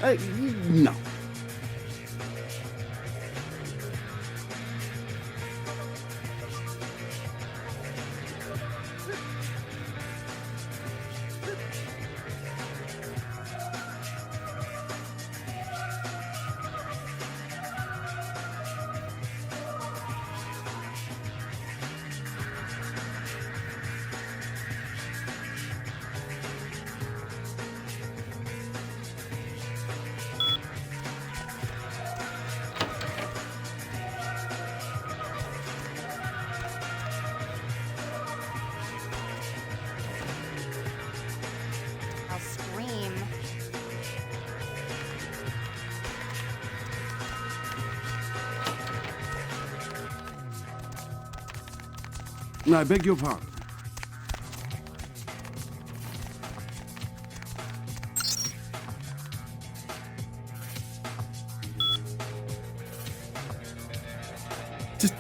No. I'll scream. I beg your pardon. Just...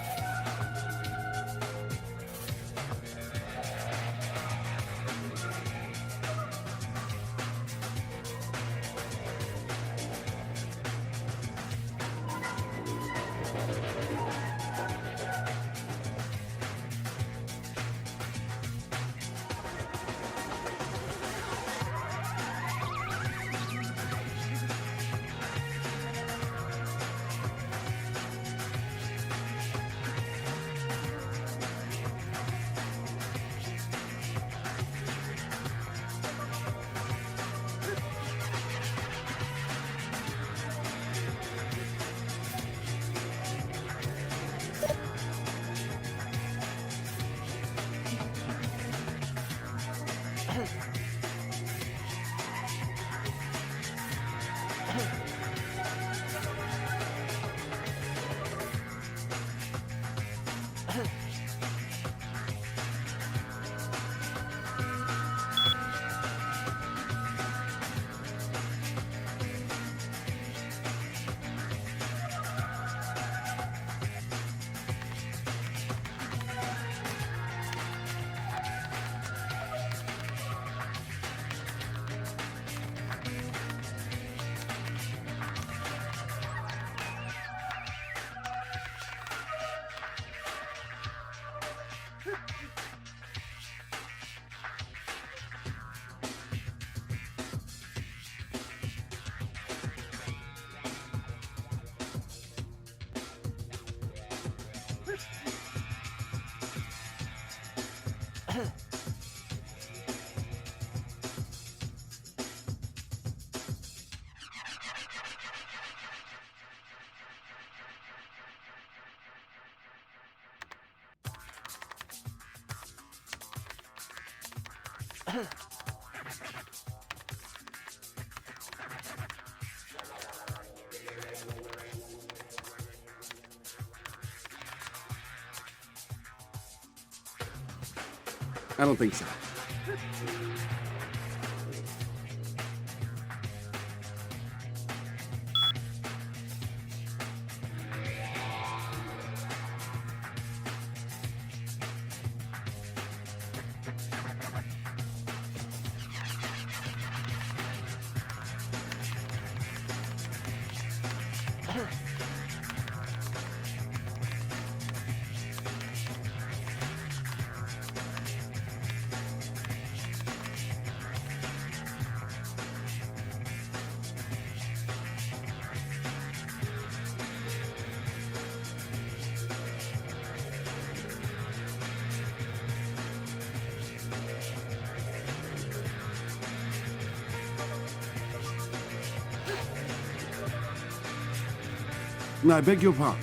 I don't think so. I beg your pardon.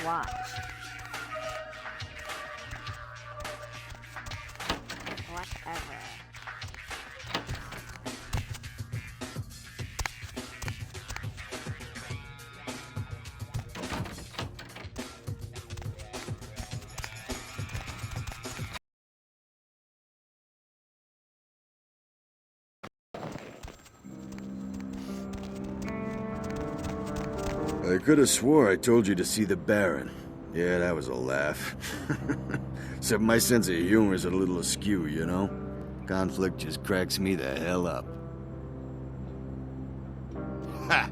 watch. Whatever. I could have swore I told you to see the Baron. Yeah, that was a laugh. Except my sense of humor is a little askew, you know? Conflict just cracks me the hell up. Ha!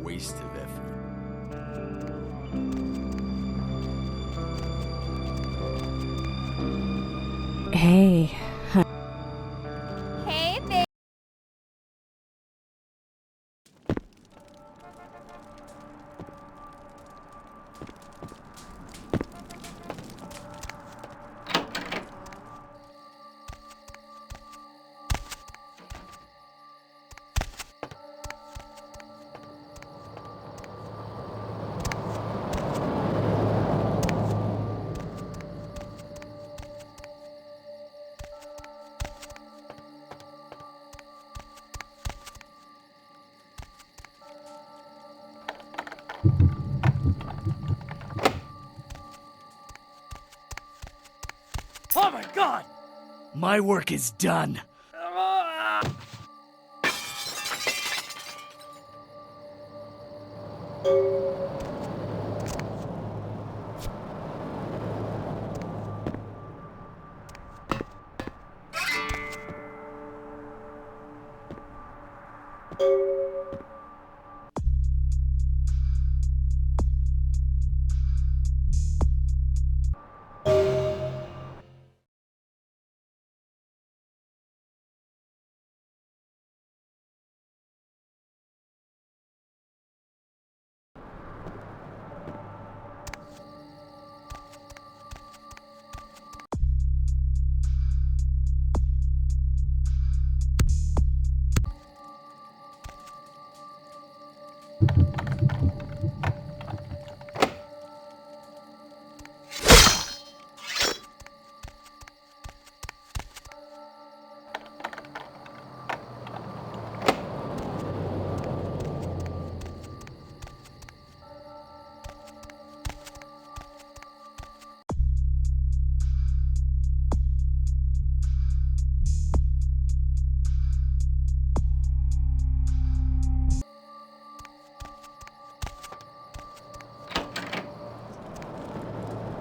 Waste of effort. Hey. Hey, babe. Oh my god! My work is done.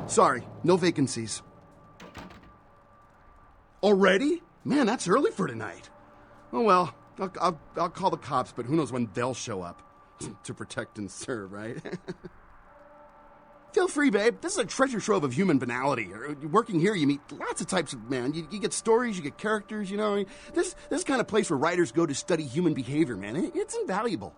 Sorry, no vacancies. Already? Man, that's early for tonight. Oh well, I'll call the cops, but who knows when they'll show up. To protect and serve, right? Feel free, babe. This is a treasure trove of human banality. Working here, you meet lots of types of man. You get stories, you get characters, you know. This kind of place where writers go to study human behavior, man. It's invaluable.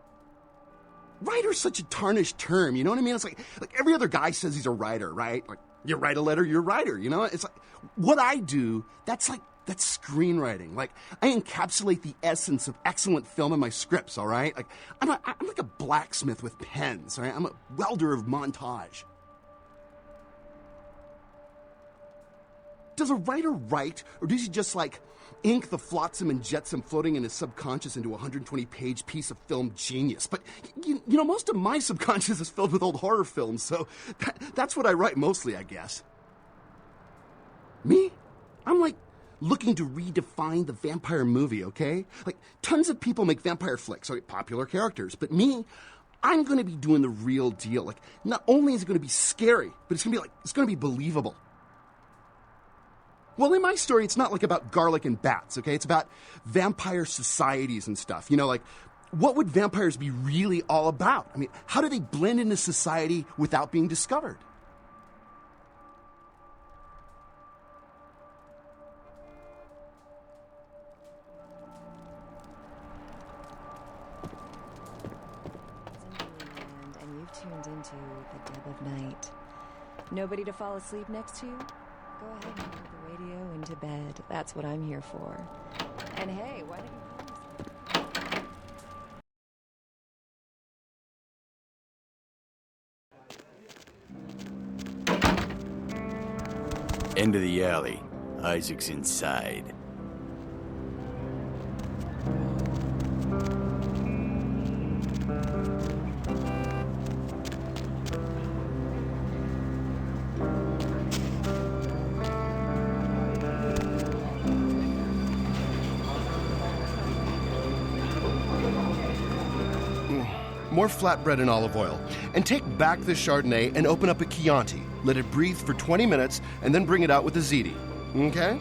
Writer's such a tarnished term, you know what I mean? It's like every other guy says he's a writer, right? Like, you write a letter, you're a writer, you know? It's like, what I do, that's screenwriting. Like, I encapsulate the essence of excellent film in my scripts, all right? Like, I'm like a blacksmith with pens, all right? I'm a welder of montage. Does a writer write, or does he just, like, ink the flotsam and jetsam floating in his subconscious into a 120-page piece of film genius? But, you know, most of my subconscious is filled with old horror films, so that's what I write mostly, I guess. Me? I'm, like, looking to redefine the vampire movie, okay? Like, tons of people make vampire flicks, okay, popular characters, but me, I'm gonna be doing the real deal. Like, not only is it gonna be scary, but it's gonna be believable. Well, in my story, it's not like about garlic and bats, okay? It's about vampire societies and stuff. You know, like, what would vampires be really all about? I mean, how do they blend into society without being discovered? And you've tuned into the dead of night. Nobody to fall asleep next to? Go ahead and put the radio into bed. That's what I'm here for. And hey, why don't you promise me? End of the alley. Isaac's inside. More flatbread and olive oil. And take back this Chardonnay and open up a Chianti. Let it breathe for 20 minutes and then bring it out with a ziti. Okay?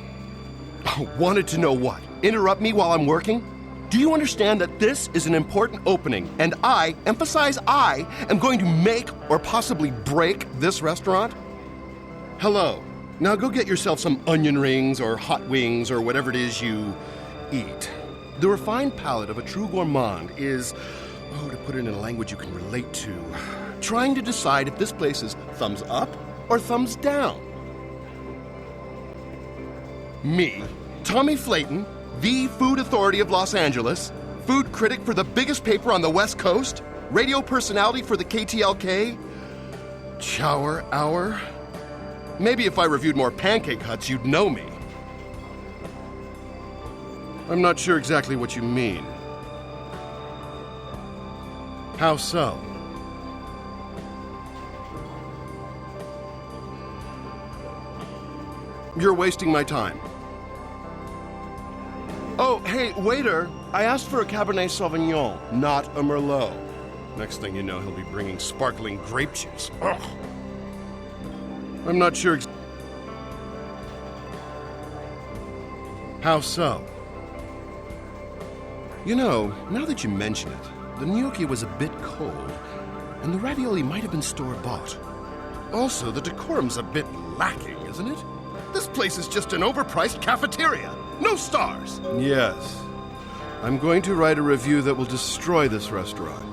Oh, wanted to know what? Interrupt me while I'm working? Do you understand that this is an important opening and I, emphasize I, am going to make or possibly break this restaurant? Hello. Now go get yourself some onion rings or hot wings or whatever it is you eat. The refined palate of a true gourmand is, to put it in a language you can relate to, trying to decide if this place is thumbs up or thumbs down. Me, Tommy Flayton, the food authority of Los Angeles, food critic for the biggest paper on the West Coast, radio personality for the KTLK, Chower Hour. Maybe if I reviewed more Pancake Huts, you'd know me. I'm not sure exactly what you mean. How so? You're wasting my time. Oh, hey, waiter, I asked for a Cabernet Sauvignon, not a Merlot. Next thing you know, he'll be bringing sparkling grape juice. Ugh. I'm not sure How so? You know, now that you mention it, the gnocchi was a bit cold, and the ravioli might have been store-bought. Also, the decorum's a bit lacking, isn't it? This place is just an overpriced cafeteria. No stars. Yes. I'm going to write a review that will destroy this restaurant.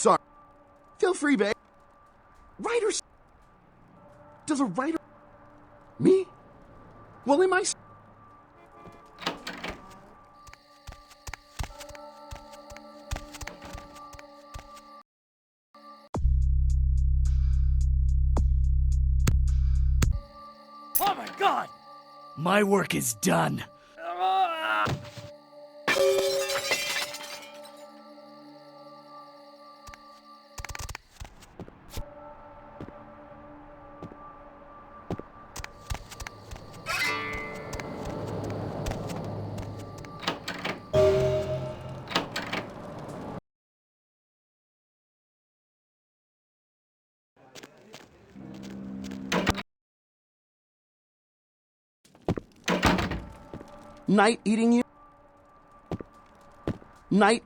Sorry. Feel free, babe. Writers. Does a writer... Me? Well, am I... Oh my god! My work is done. Night eating you? Night?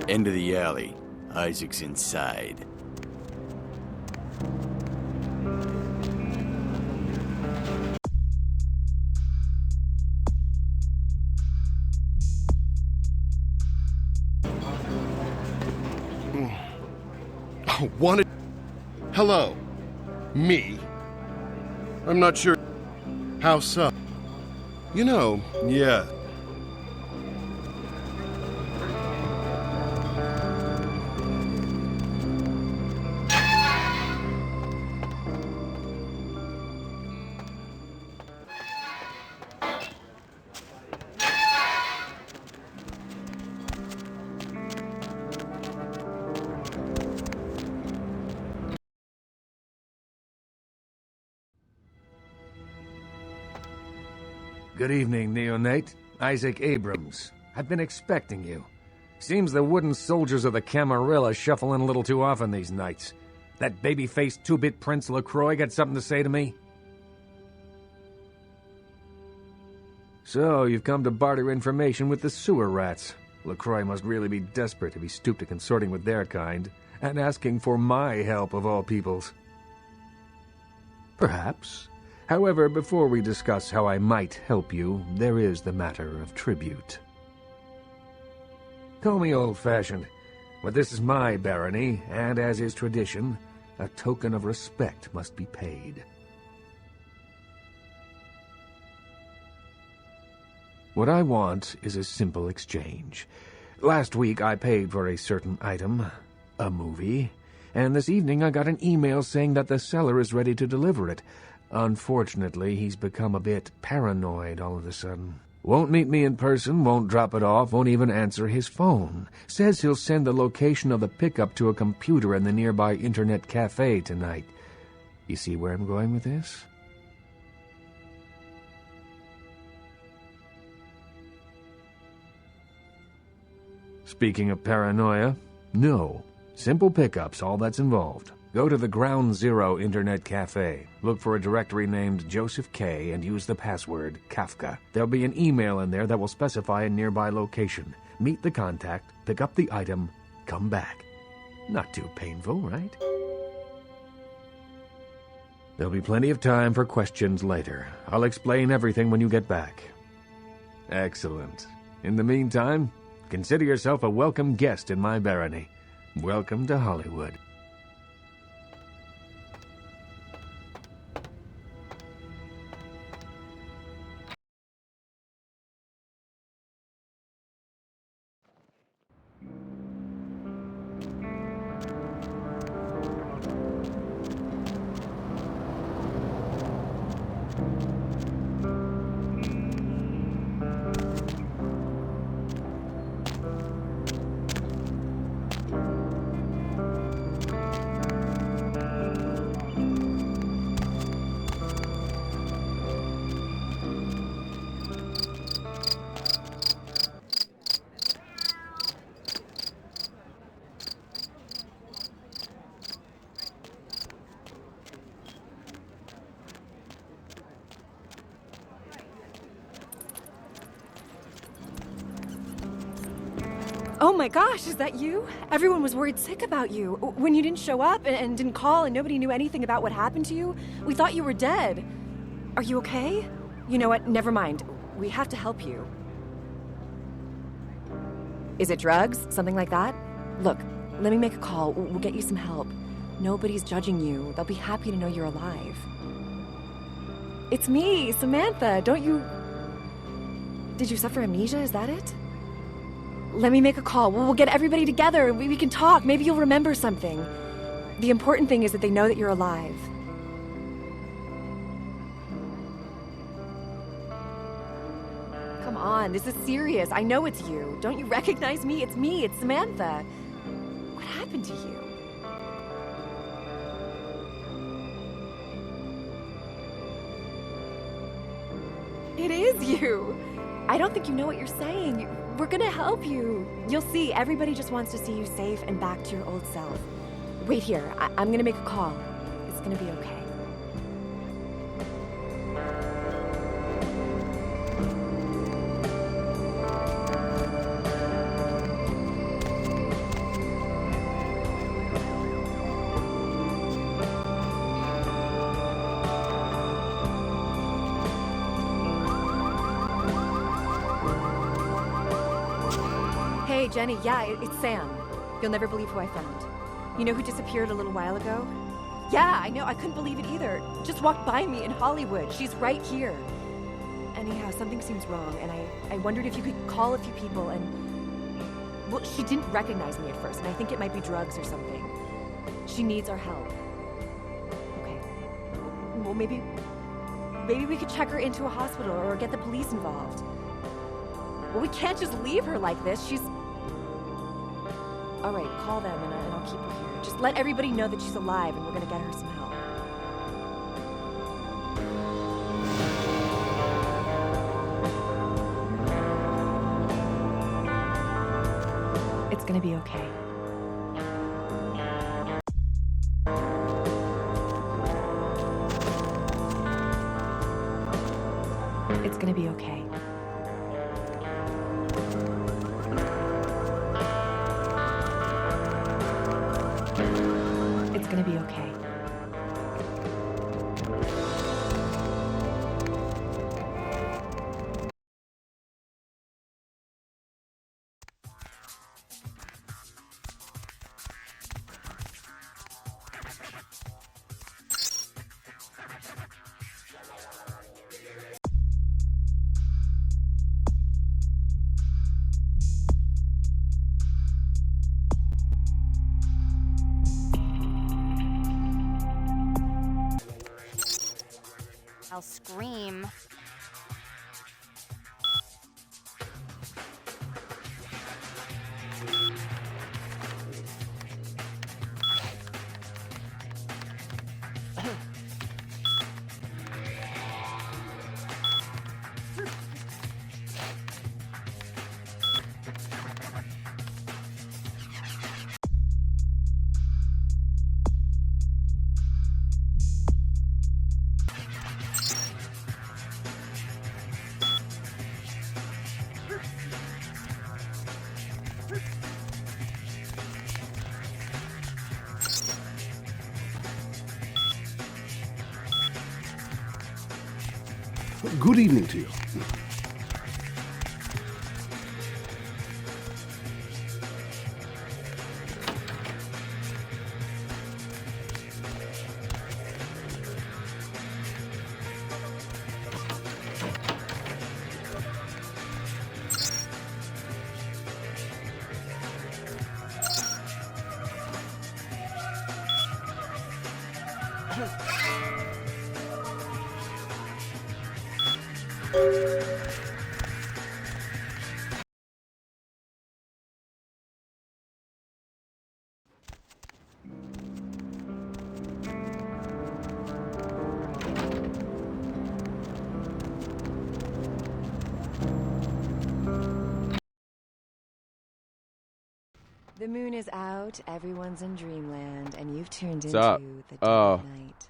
End of the alley. Isaac's inside. Wanted... Hello. Me? I'm not sure... How so? You know, yeah. Good evening, Neonate. Isaac Abrams. I've been expecting you. Seems the wooden soldiers of the Camarilla shuffle in a little too often these nights. That baby-faced two-bit Prince LaCroix got something to say to me? So, you've come to barter information with the sewer rats. LaCroix must really be desperate if he stooped to consorting with their kind, and asking for my help of all peoples. Perhaps. However, before we discuss how I might help you, there is the matter of tribute. Call me old-fashioned, but this is my barony, and as is tradition, a token of respect must be paid. What I want is a simple exchange. Last week I paid for a certain item, a movie, and this evening I got an email saying that the seller is ready to deliver it. Unfortunately, he's become a bit paranoid all of a sudden. Won't meet me in person, won't drop it off, won't even answer his phone. Says he'll send the location of the pickup to a computer in the nearby internet cafe tonight. You see where I'm going with this? Speaking of paranoia, no. Simple pickups, all that's involved. Go to the Ground Zero Internet Cafe. Look for a directory named Joseph K. and use the password Kafka. There'll be an email in there that will specify a nearby location. Meet the contact, pick up the item, come back. Not too painful, right? There'll be plenty of time for questions later. I'll explain everything when you get back. Excellent. In the meantime, consider yourself a welcome guest in my barony. Welcome to Hollywood. Oh my gosh, is that you? Everyone was worried sick about you. When you didn't show up and didn't call and nobody knew anything about what happened to you, we thought you were dead. Are you okay? You know what? Never mind. We have to help you. Is it drugs? Something like that? Look, let me make a call. We'll get you some help. Nobody's judging you. They'll be happy to know you're alive. It's me, Samantha. Don't you... Did you suffer amnesia? Is that it? Let me make a call. We'll get everybody together and we can talk. Maybe you'll remember something. The important thing is that they know that you're alive. Come on, this is serious. I know it's you. Don't you recognize me? It's me. It's Samantha. What happened to you? It is you. I don't think you know what you're saying. We're gonna help you. You'll see, everybody just wants to see you safe and back to your old self. Wait here, I'm gonna make a call. It's gonna be okay. Hey, Jenny, yeah, it's Sam. You'll never believe who I found. You know who disappeared a little while ago? Yeah, I know, I couldn't believe it either. Just walked by me in Hollywood. She's right here. Anyhow, something seems wrong, and I wondered if you could call a few people and... Well, she didn't recognize me at first, and I think it might be drugs or something. She needs our help. Okay. Well, maybe we could check her into a hospital or get the police involved. Well, we can't just leave her like this. She's... All right, call them and I'll keep her here. Just let everybody know that she's alive and we're gonna get her some help. It's gonna be okay. It's gonna be okay. It's gonna be okay. I'll scream. Good evening to you. The moon is out, everyone's in dreamland, and you've turned What's up? into the dead of night.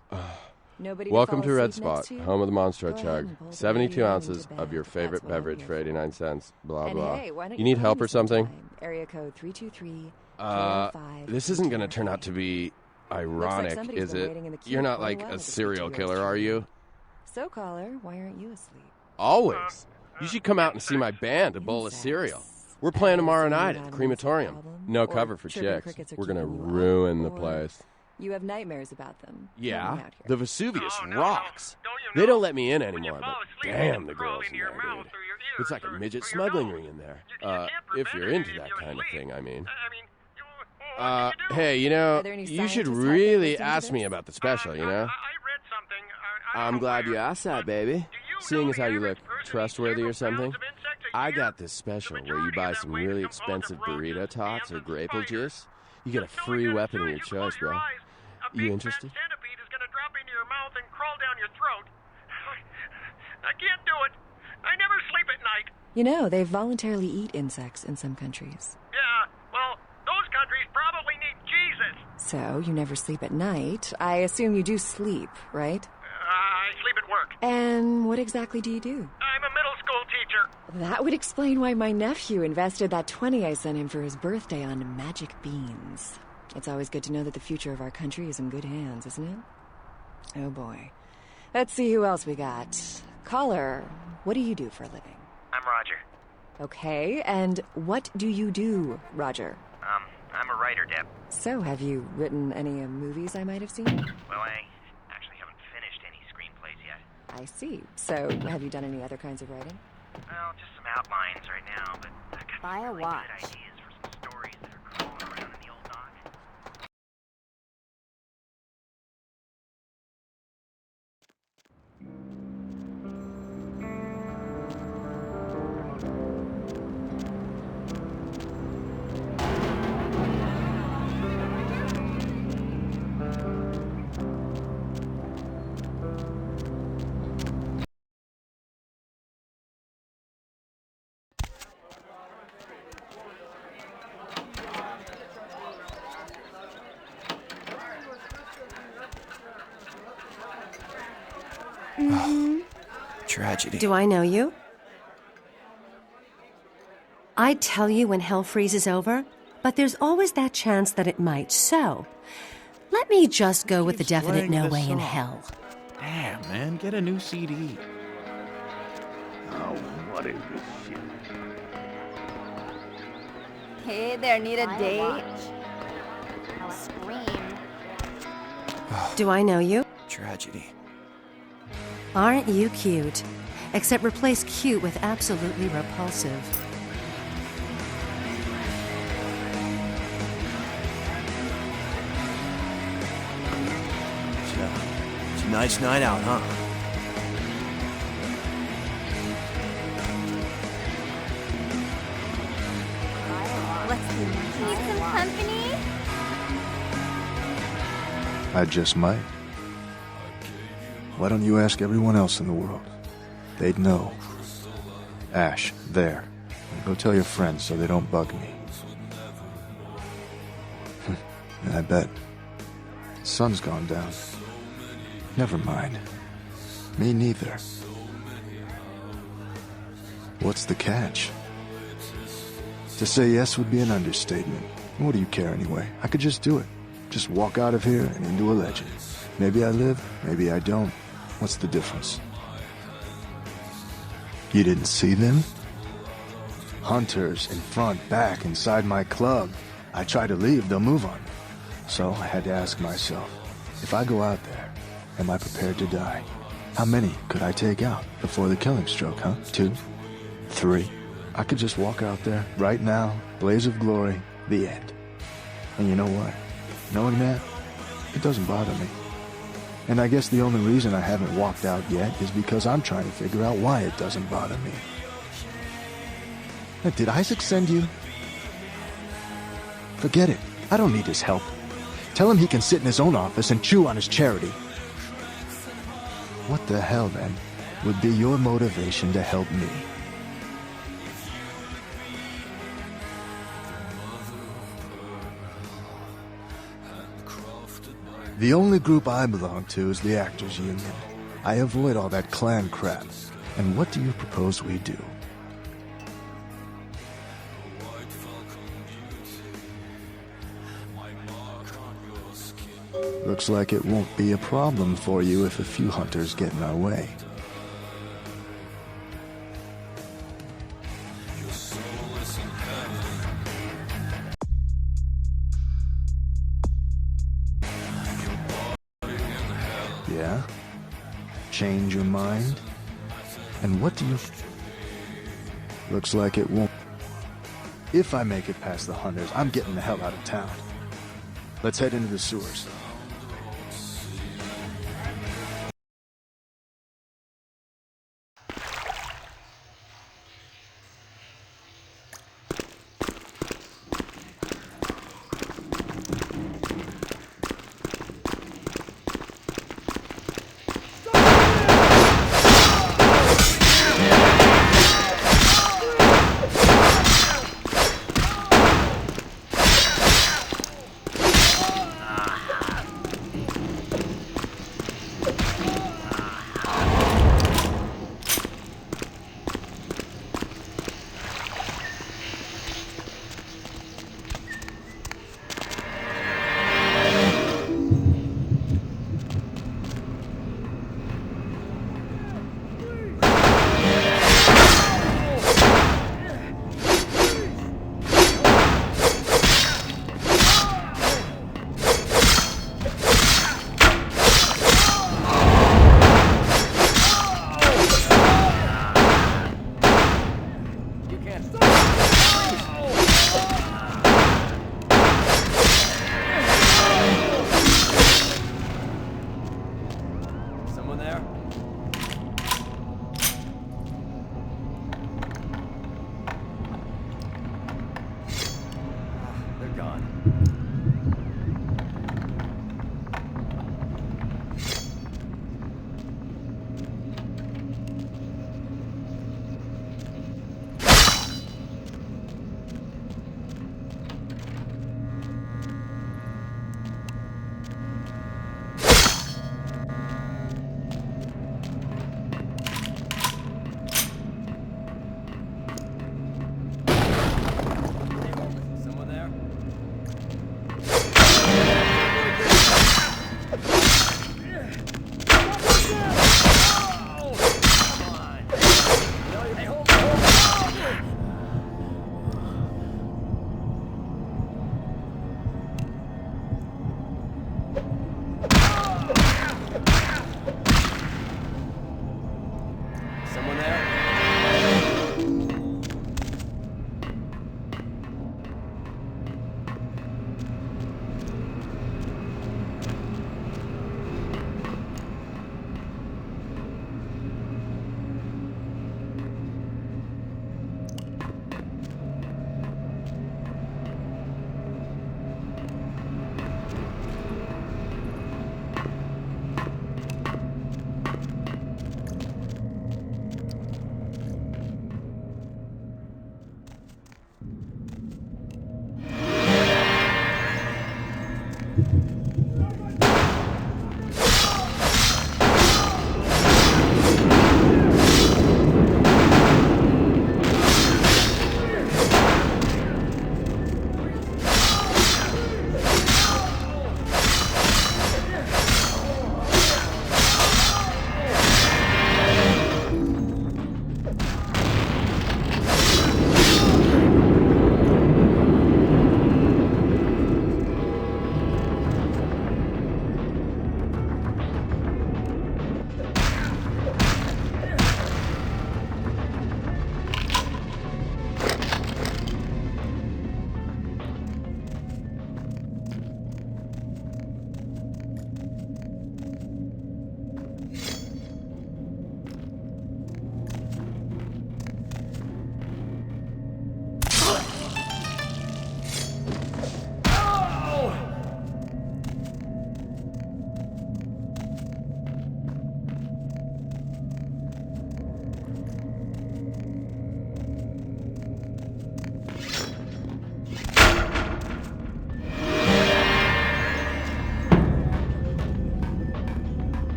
Nobody Welcome fall to Red asleep next Spot, to you? home of the Monster Go ahead Chug. and pull the 72 radio ounces into of bed. your favorite That's what I'm beverage here for 89 cents. Blah, And blah. hey, why don't You need call help me or something? sometime? Area code 323 This isn't going to turn out to be ironic, somebody's is been it? waiting in the queue You're not quite a like while a to speak serial to killer, yours are truly. you? So, caller, why aren't you asleep? Always. You should come out and see my band, A Bowl of Insects. Cereal. We're playing tomorrow Ever seen night an at the animal crematorium. problem? No Or cover for chirping chicks. crickets are We're going to keeping you up? ruin the Or place. You have nightmares about them. Help me Yeah, out here. the Vesuvius Oh, no, rocks. no. Don't you They know? don't let me in When you anymore, fall but asleep, damn, it the crawl girls into in your there, mouth dude. or your ears It's like a or- midget or your smuggling nose. ring in there. You can't If prevent you're it into if that you're kind of asleep. thing, I mean. What can you do? Hey, you know, Are there any you should scientists out there really listening to ask me this? about the special, you know? I read something. I don't I'm know glad where, you asked that, but baby. do you Seeing know as how the you look average person eats trustworthy or several something, pounds of insects a I year? got this special The where you majority buy of that some weight really is composed of expensive burrito roaches, tots or ants, and grape spiders. juice. You get a Just know free that as weapon soon of as your you close choice, your bro. eyes, a You big interested? fat centipede is going to drop into your mouth and crawl down your throat. I can't do it. I never sleep at night. You know, they voluntarily eat insects in some countries. Yeah, well, those countries probably need Jesus. So, you never sleep at night. I assume you do sleep, right? I sleep at work. And what exactly do you do? I'm a middle school teacher. That would explain why my nephew invested that 20 I sent him for his birthday on magic beans. It's always good to know that the future of our country is in good hands, isn't it? Oh boy. Let's see who else we got. Caller, what do you do for a living? I'm Roger. Okay, and what do you do, Roger? I'm a writer, Deb. So, have you written any movies I might have seen? Well, I actually haven't finished any screenplays yet. I see. So, have you done any other kinds of writing? Well, just some outlines right now, but I got Buy some a really watch. good ideas for some stories that are crawling around in the old dock. Tragedy. Do I know you? I'd tell you when hell freezes over, but there's always that chance that it might. So, let me just go with the definite no way in hell. Damn, man, get a new CD. Oh, what is this shit? Hey there, need a date? I'll scream. Do I know you? Tragedy. Aren't you cute? Except replace cute with absolutely repulsive. It's a nice night out, huh? Need some company? I just might. Why don't you ask everyone else in the world? They'd know. Ash, there. Go tell your friends so they don't bug me. I bet. Sun's gone down. Never mind. Me neither. What's the catch? To say yes would be an understatement. What do you care anyway? I could just do it. Just walk out of here and into a legend. Maybe I live, maybe I don't. What's the difference? You didn't see them? Hunters in front, back, inside my club. I try to leave, they'll move on me. So I had to ask myself, if I go out there, am I prepared to die? How many could I take out before the killing stroke, huh? 2? 3? I could just walk out there, right now, blaze of glory, the end. And you know what? Knowing that, it doesn't bother me. And I guess the only reason I haven't walked out yet is because I'm trying to figure out why it doesn't bother me. Now, did Isaac send you? Forget it. I don't need his help. Tell him he can sit in his own office and chew on his charity. What the hell, then, would be your motivation to help me? The only group I belong to is the Actors Union. I avoid all that clan crap. And what do you propose we do? Looks like it won't be a problem for you if a few hunters get in our way. Yeah? Change your mind? And what do you... Looks like it won't... If I make it past the hunters, I'm getting the hell out of town. Let's head into the sewers.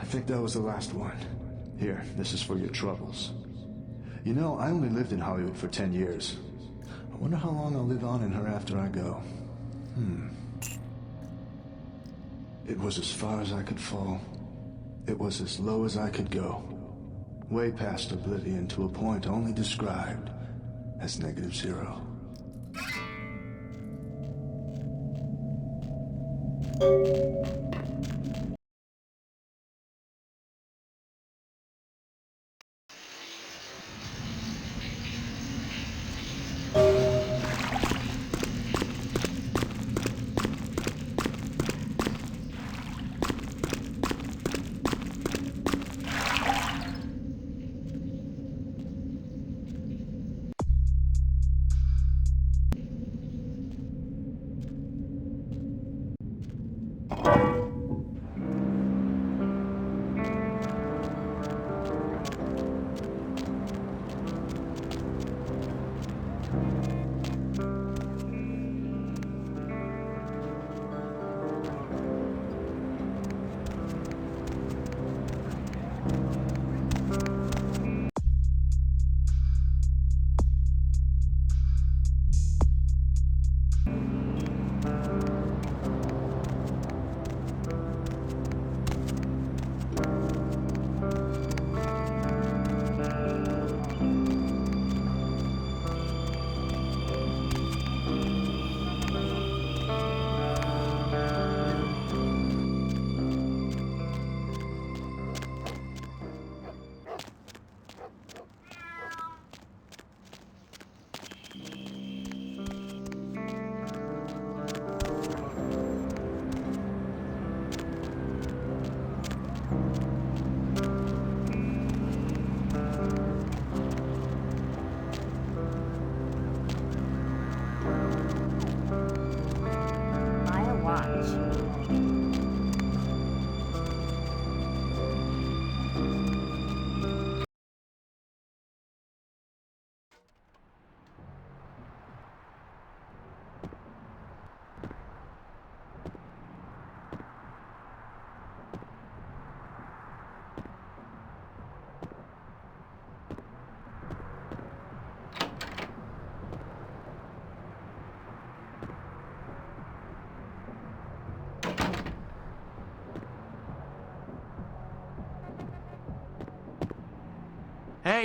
I think that was the last one. Here, this is for your troubles. You know, I only lived in Hollywood for 10 years. I wonder how long I'll live on in her after I go. It was as far as I could fall. It was as low as I could go. Way past oblivion to a point only described as -0.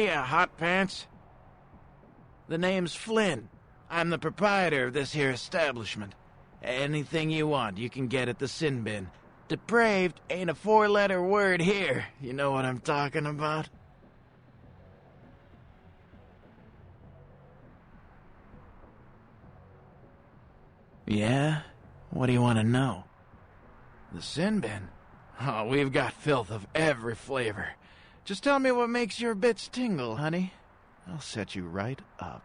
Hiya, Hot Pants. The name's Flynn. I'm the proprietor of this here establishment. Anything you want, you can get at the Sin Bin. Depraved ain't a four-letter word here. You know what I'm talking about? Yeah? What do you want to know? The Sin Bin? Oh, we've got filth of every flavor. Just tell me what makes your bits tingle, honey. I'll set you right up.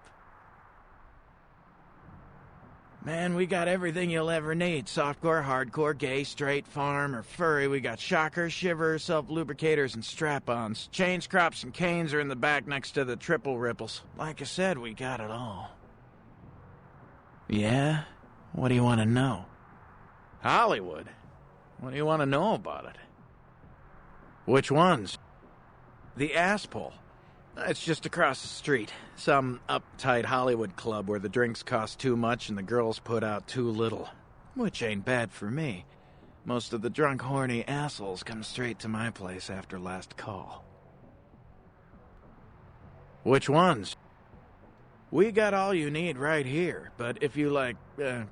Man, we got everything you'll ever need. Softcore, hardcore, gay, straight, farm, or furry. We got shockers, shivers, self-lubricators, and strap-ons. Chains, crops, and canes are in the back next to the triple ripples. Like I said, we got it all. Yeah? What do you want to know? Hollywood? What do you want to know about it? Which ones? The Asshole. It's just across the street. Some uptight Hollywood club where the drinks cost too much and the girls put out too little. Which ain't bad for me. Most of the drunk, horny assholes come straight to my place after last call. Which ones? We got all you need right here, but if you like,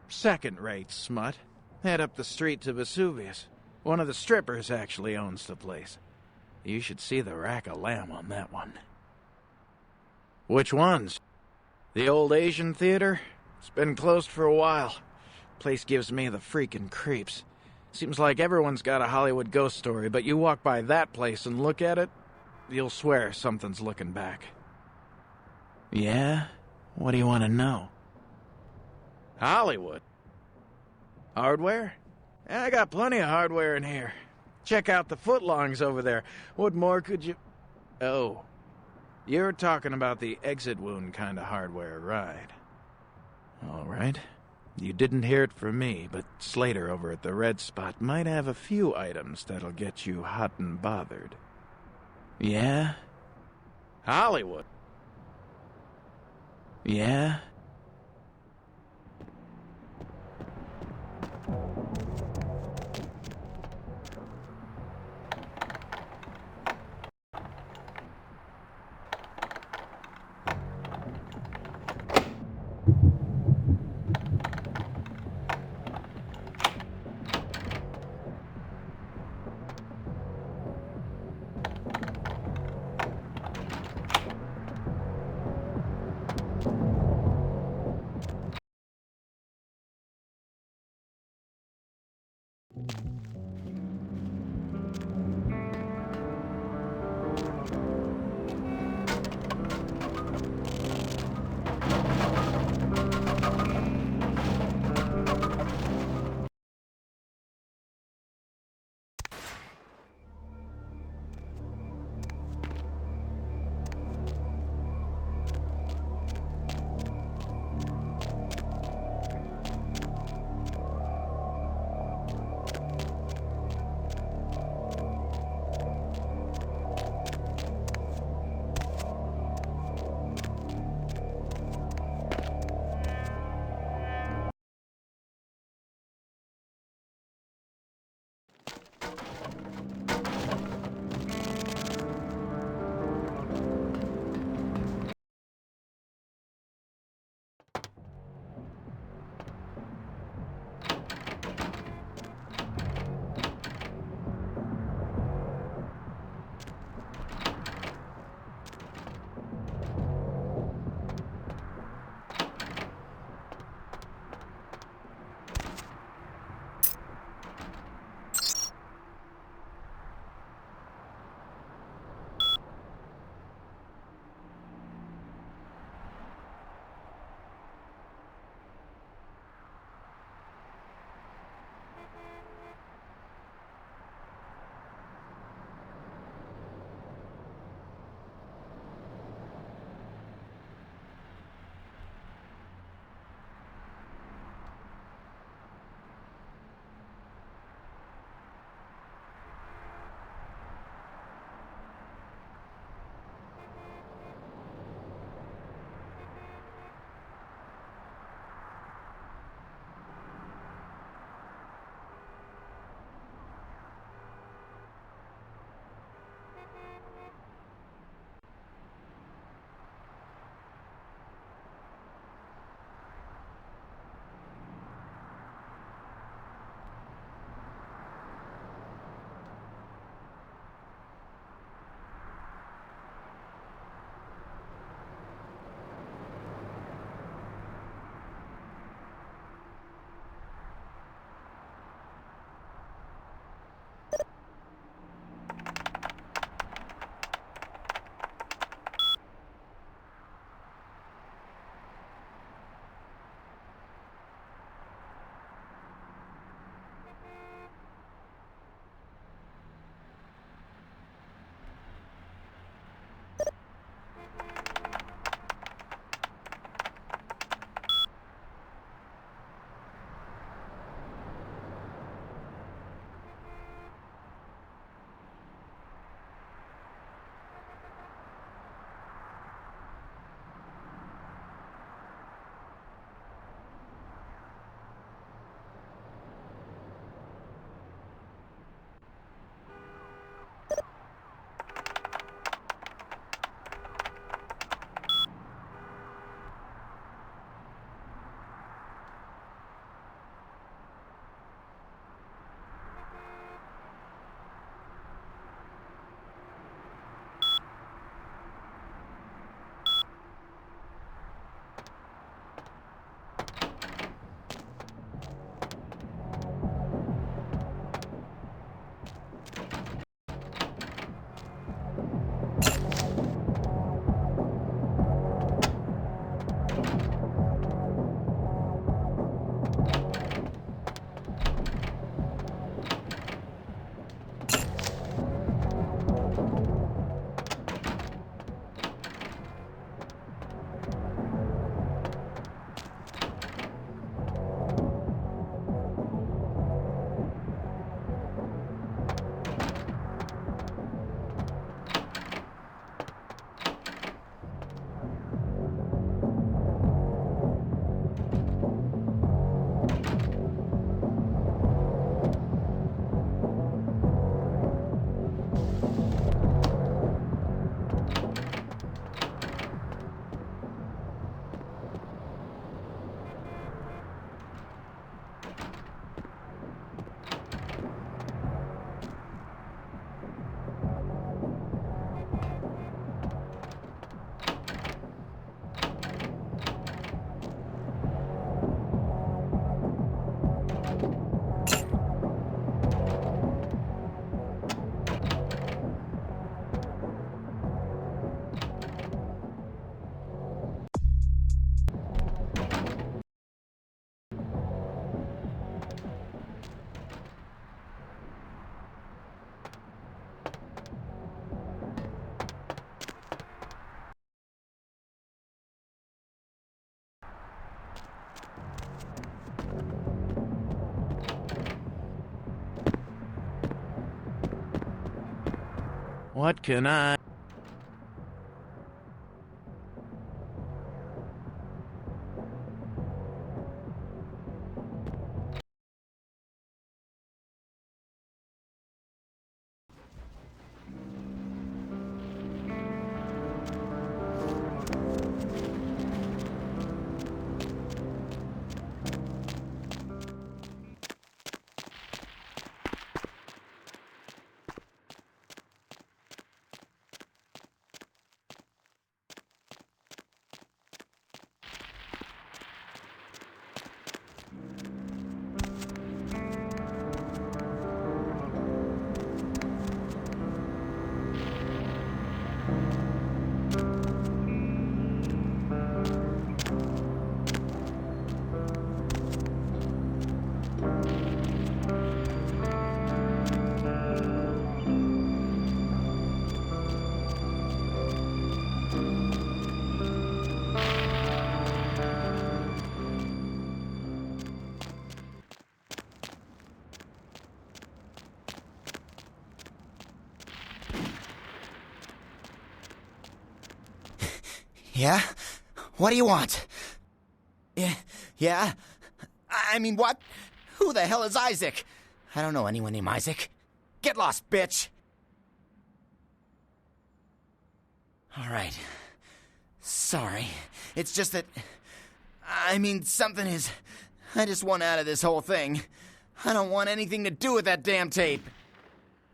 second-rate smut, head up the street to Vesuvius. One of the strippers actually owns the place. You should see the rack of lamb on that one. Which ones? The old Asian theater? It's been closed for a while. Place gives me the freaking creeps. Seems like everyone's got a Hollywood ghost story, but you walk by that place and look at it, you'll swear something's looking back. Yeah? What do you want to know? Hollywood? Hardware? I got plenty of hardware in here. Check out the footlongs over there. What more could you... Oh. You're talking about the exit wound kind of hardware, right? All right. You didn't hear it from me, but Slater over at the Red Spot might have a few items that'll get you hot and bothered. Yeah? Hollywood? Yeah? What can I... Yeah? What do you want? Yeah? I mean, what? Who the hell is Isaac? I don't know anyone named Isaac. Get lost, bitch! Alright. Sorry. It's just that... I mean, something is... I just want out of this whole thing. I don't want anything to do with that damn tape.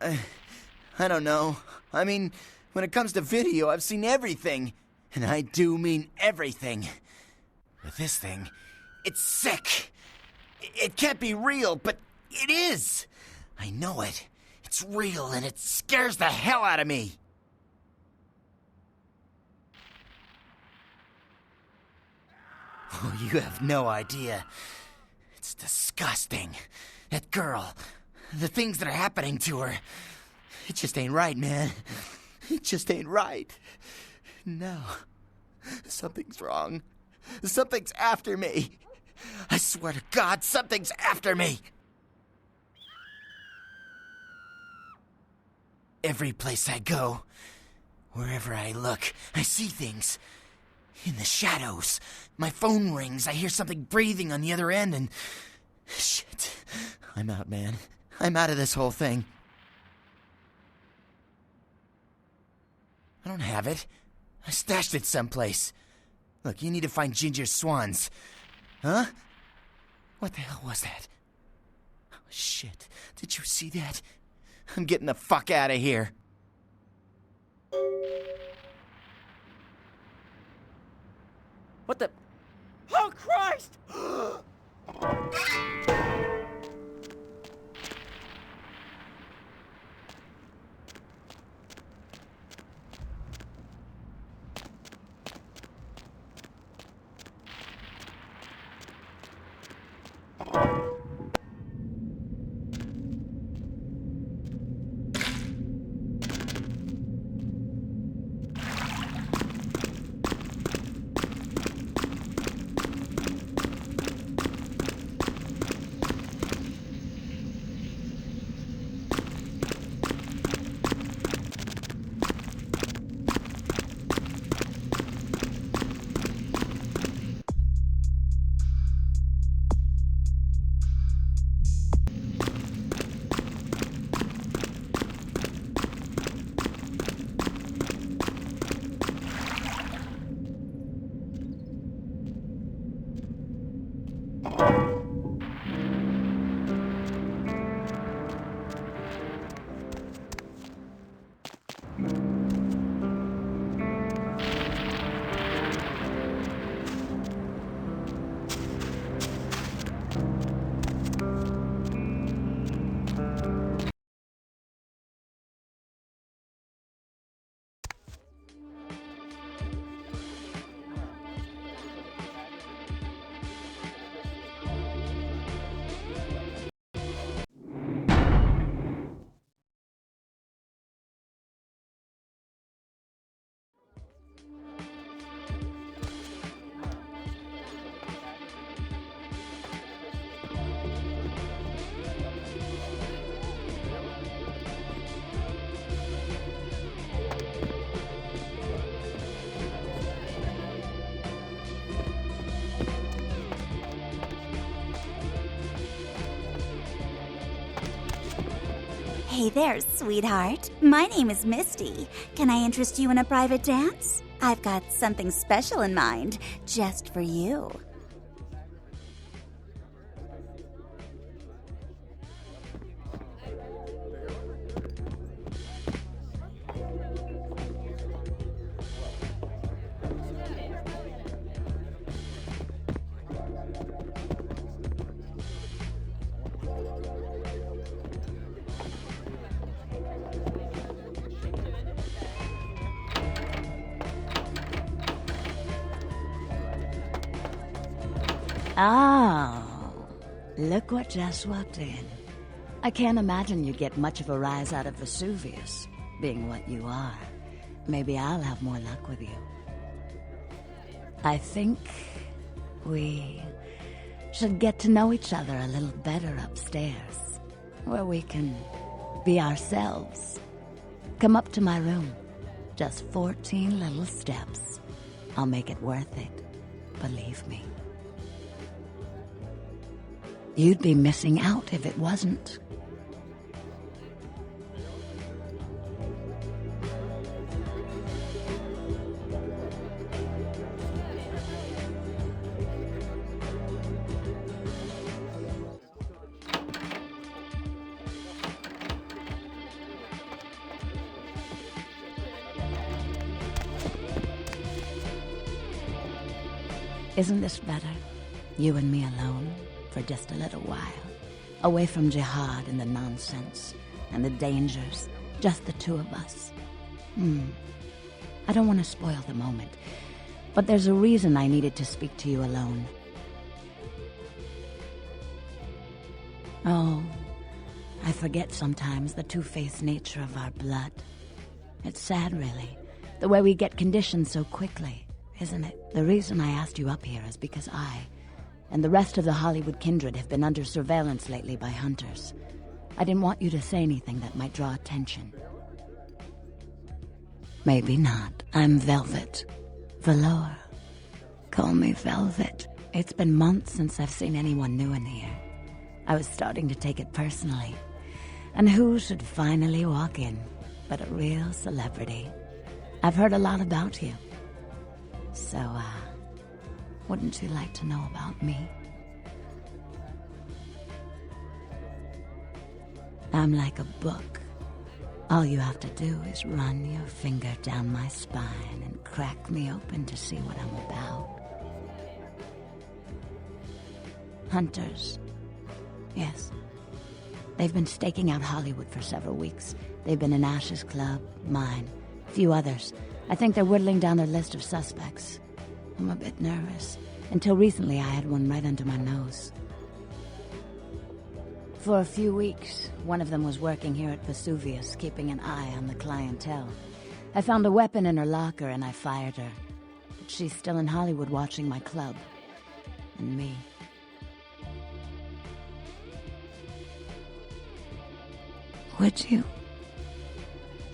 I don't know. I mean, when it comes to video, I've seen everything. And I do mean everything. But this thing, it's sick. It can't be real, but it is. I know it. It's real, and it scares the hell out of me. Oh, you have no idea. It's disgusting. That girl, the things that are happening to her. It just ain't right, man. It just ain't right. No. Something's wrong. Something's after me. I swear to God, something's after me. Every place I go, wherever I look, I see things. In the shadows. My phone rings, I hear something breathing on the other end, and... Shit. I'm out, man. I'm out of this whole thing. I don't have it. I stashed it someplace. Look, you need to find Ginger's swans. Huh? What the hell was that? Oh, shit. Did you see that? I'm getting the fuck out of here. What the... Oh, Christ! Hey there, sweetheart. My name is Misty. Can I interest you in a private dance? I've got something special in mind, just for you. Oh, look what just walked in. I can't imagine you get much of a rise out of Vesuvius, being what you are. Maybe I'll have more luck with you. I think we should get to know each other a little better upstairs, where we can be ourselves. Come up to my room. Just 14 little steps. I'll make it worth it. Believe me. You'd be missing out if it wasn't. Isn't this better? You and me alone? For just a little while. Away from jihad and the nonsense and the dangers. Just the two of us. I don't want to spoil the moment, but there's a reason I needed to speak to you alone. Oh, I forget sometimes the two-faced nature of our blood. It's sad, really, the way we get conditioned so quickly, isn't it? The reason I asked you up here is because I and the rest of the Hollywood kindred have been under surveillance lately by hunters. I didn't want you to say anything that might draw attention. Maybe not. I'm Velvet. Velour. Call me Velvet. It's been months since I've seen anyone new in here. I was starting to take it personally. And who should finally walk in but a real celebrity? I've heard a lot about you. So, wouldn't you like to know about me? I'm like a book. All you have to do is run your finger down my spine and crack me open to see what I'm about. Hunters. Yes. They've been staking out Hollywood for several weeks. They've been in Ash's club, mine, a few others. I think they're whittling down their list of suspects. I'm a bit nervous. Until recently, I had one right under my nose. For a few weeks, one of them was working here at Vesuvius, keeping an eye on the clientele. I found a weapon in her locker and I fired her. But she's still in Hollywood watching my club. And me. Would you?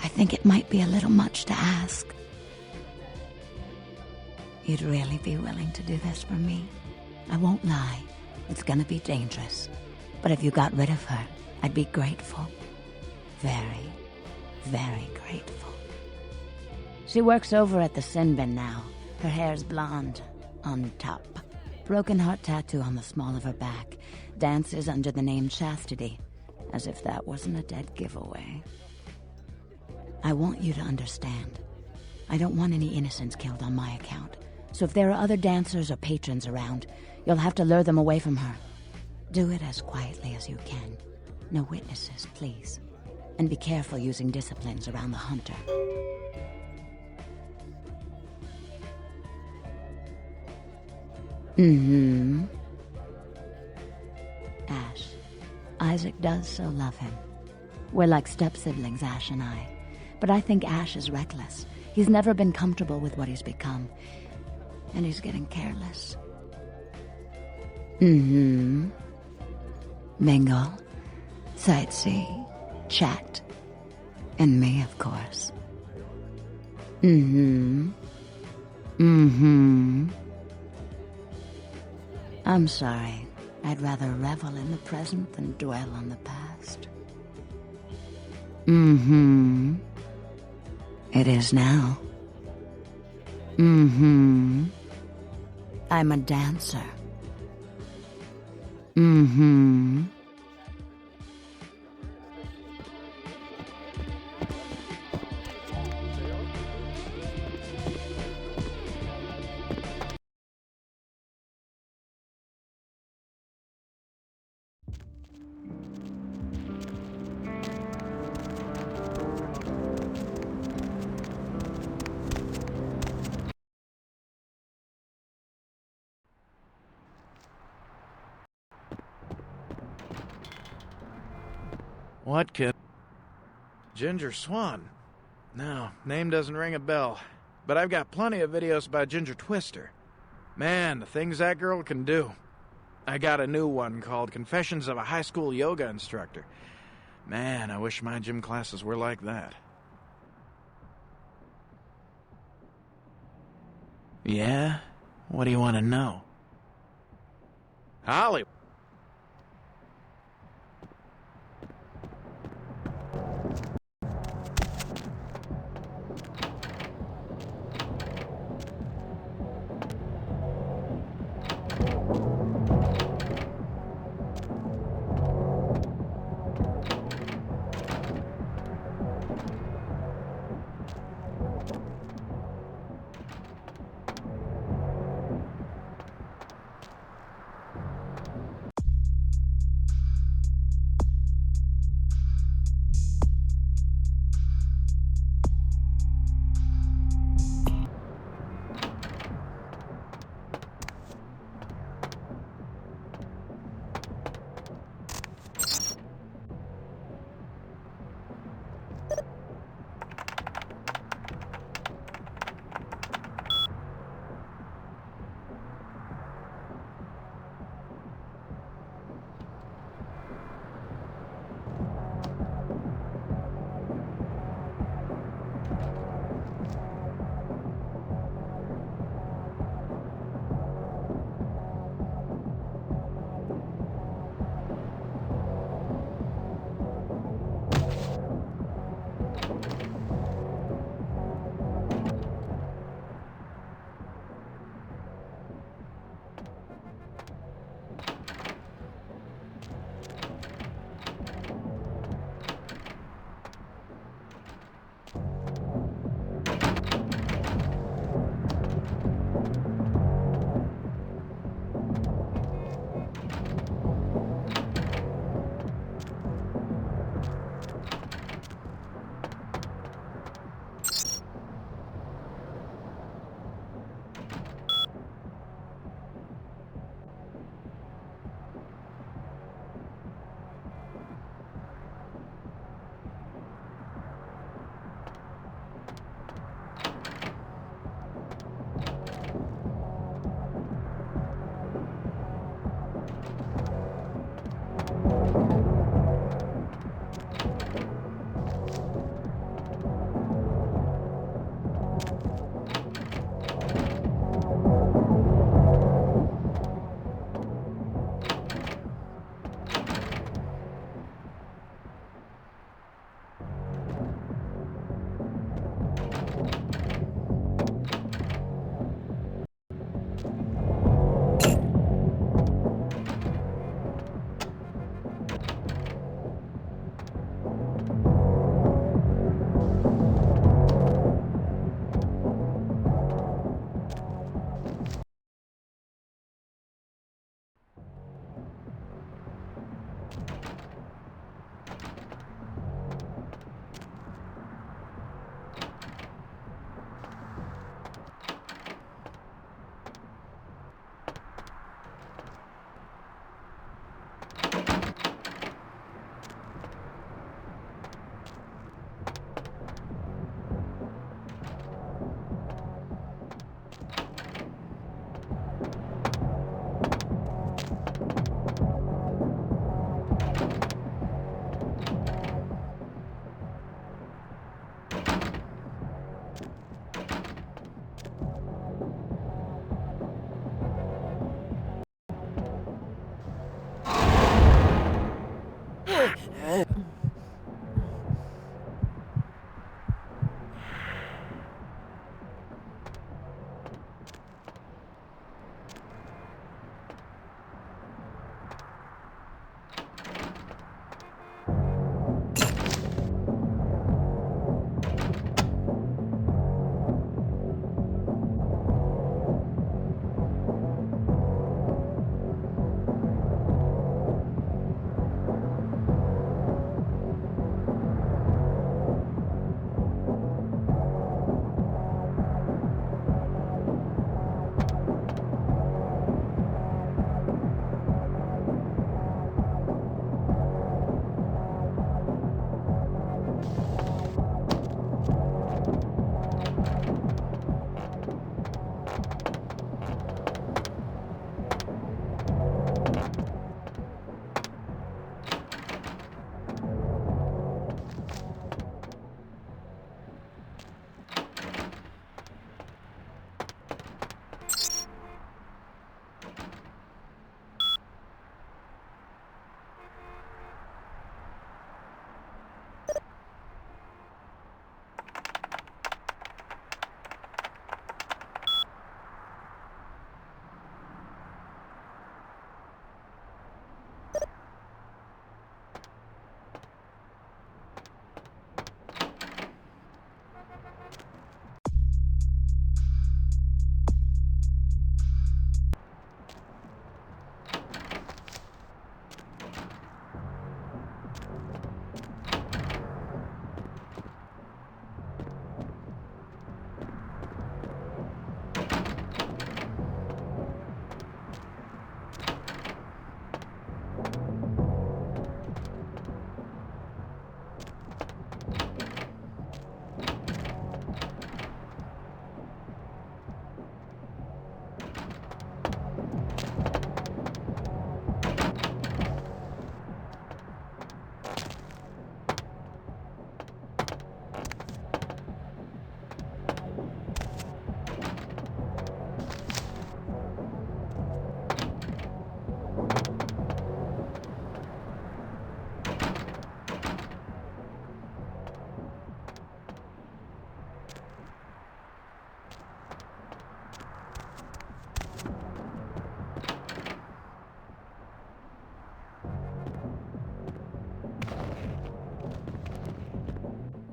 I think it might be a little much to ask. You'd really be willing to do this for me? I won't lie. It's gonna be dangerous. But if you got rid of her, I'd be grateful. Very, very grateful. She works over at the sin bin now. Her hair's blonde, on top. Broken heart tattoo on the small of her back. Dances under the name Chastity. As if that wasn't a dead giveaway. I want you to understand. I don't want any innocents killed on my account. So if there are other dancers or patrons around, you'll have to lure them away from her. Do it as quietly as you can. No witnesses, please. And be careful using disciplines around the hunter. Ash. Isaac does so love him. We're like step-siblings, Ash and I. But I think Ash is reckless. He's never been comfortable with what he's become. And he's getting careless. Mingle, sightsee, chat, and me, of course. I'm sorry. I'd rather revel in the present than dwell on the past. Mm-hmm. It is now. Mm-hmm. I'm a dancer. Mm-hmm. What kid? Ginger Swan. No, name doesn't ring a bell. But I've got plenty of videos by Ginger Twister. Man, the things that girl can do. I got a new one called Confessions of a High School Yoga Instructor. Man, I wish my gym classes were like that. Yeah? What do you want to know? Holly.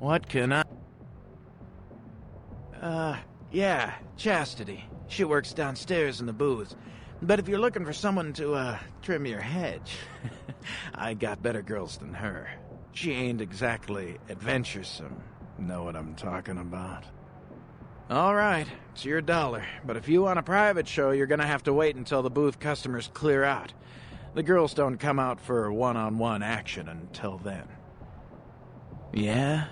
What can I... Yeah, Chastity. She works downstairs in the booth. But if you're looking for someone to, trim your hedge, I got better girls than her. She ain't exactly adventuresome. Know what I'm talking about? All right, it's your $1. But if you want a private show, you're gonna have to wait until the booth customers clear out. The girls don't come out for one-on-one action until then. Yeah?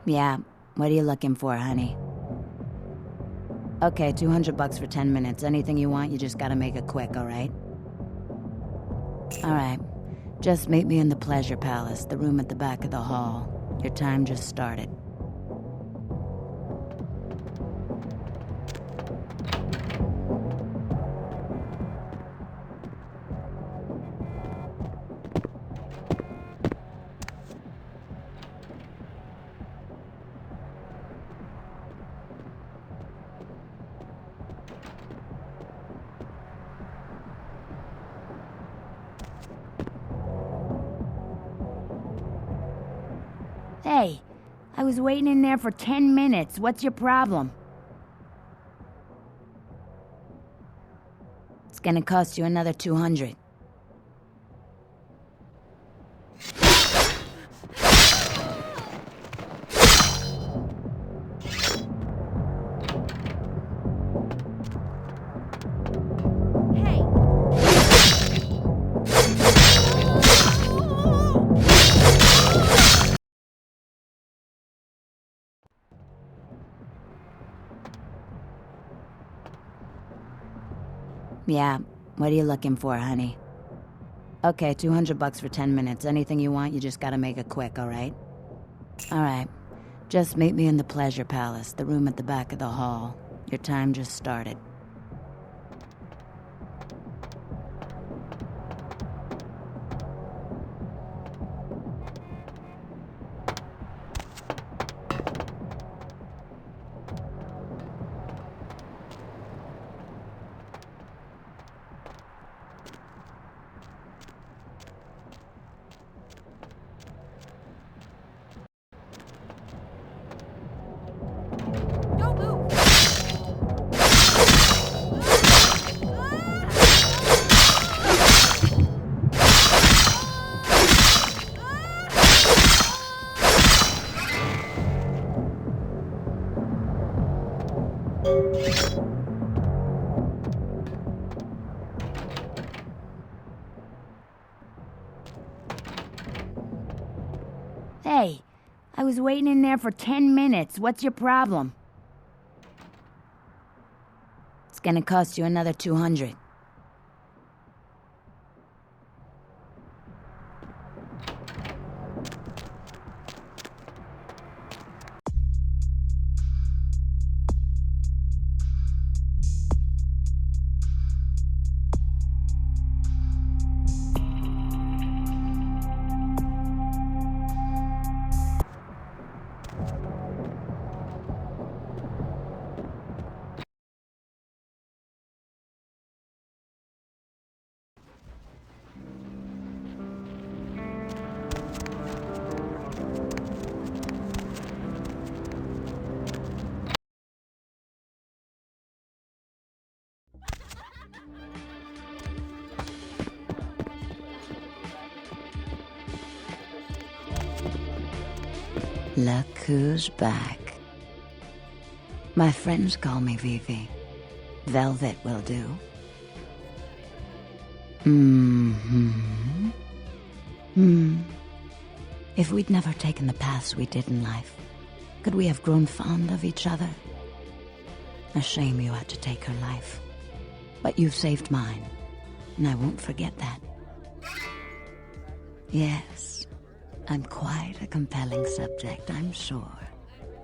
Yeah, what are you looking for, honey? Okay, $200 for 10 minutes. Anything you want, you just gotta make it quick, alright? Alright. Just meet me in the Pleasure Palace, the room at the back of the hall. Your time just started. Hey, I was waiting in there for 10 minutes. What's your problem? It's gonna cost you another 200. Yeah, what are you looking for, honey? Okay, $200 for 10 minutes. Anything you want, you just gotta make it quick, alright? Alright. Just meet me in the Pleasure Palace, the room at the back of the hall. Your time just started. Hey, I was waiting in there for 10 minutes. What's your problem? It's gonna cost you another 200. Look who's back. My friends call me Vivi. Velvet will do. If we'd never taken the paths we did in life, could we have grown fond of each other? A shame you had to take her life. But you've saved mine, and I won't forget that. Yes, I'm quite a compelling subject, I'm sure.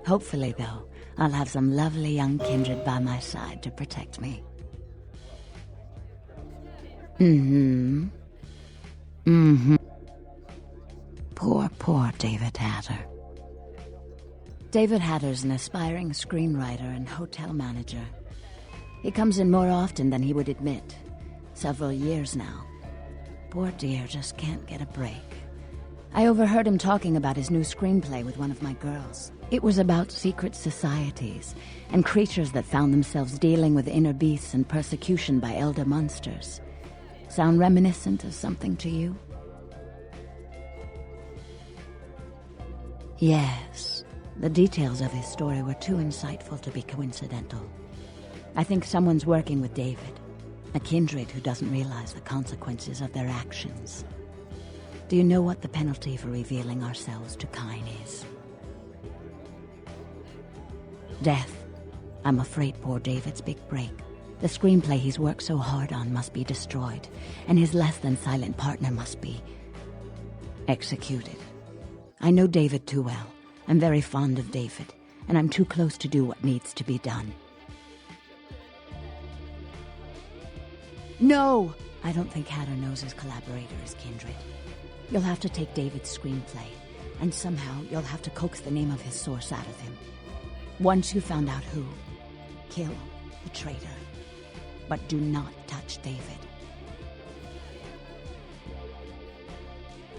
Hopefully, though, I'll have some lovely young kindred by my side to protect me. Poor David Hatter. David Hatter's an aspiring screenwriter and hotel manager. He comes in more often than he would admit. Several years now. Poor dear just can't get a break. I overheard him talking about his new screenplay with one of my girls. It was about secret societies and creatures that found themselves dealing with inner beasts and persecution by elder monsters. Sound reminiscent of something to you? Yes. The details of his story were too insightful to be coincidental. I think someone's working with David, a kindred who doesn't realize the consequences of their actions. Do you know what the penalty for revealing ourselves to Kine is? Death. I'm afraid poor David's big break. The screenplay he's worked so hard on must be destroyed, and his less-than-silent partner must be executed. I know David too well. I'm very fond of David, and I'm too close to do what needs to be done. No! I don't think Hatter knows his collaborator is kindred. You'll have to take David's screenplay, and somehow you'll have to coax the name of his source out of him. Once you found out who, kill the traitor. But do not touch David.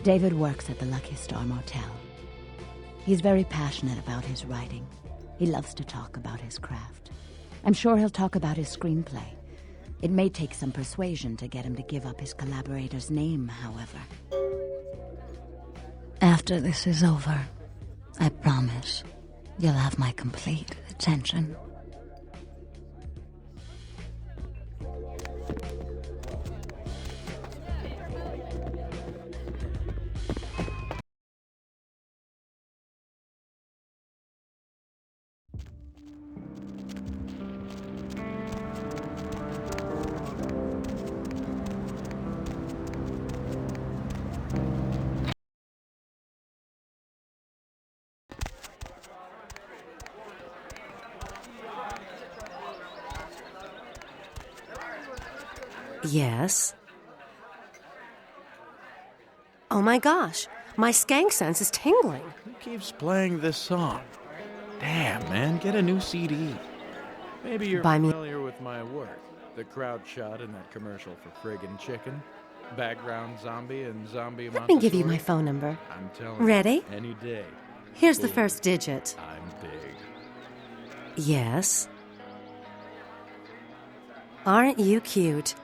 David works at the Lucky Star Motel. He's very passionate about his writing. He loves to talk about his craft. I'm sure he'll talk about his screenplay. It may take some persuasion to get him to give up his collaborator's name, however. After this is over, I promise you'll have my complete attention. Yes? Oh my gosh, my skank sense is tingling. Who keeps playing this song? Damn, man, get a new CD. Maybe you're Buy me- familiar with my work. The crowd shot in that commercial for friggin' chicken. Background zombie and zombie Let me give you my Montessori. phone number. I'm telling Ready? you, any day. Here's the Boom. first digit. I'm big. Yes? Aren't you cute?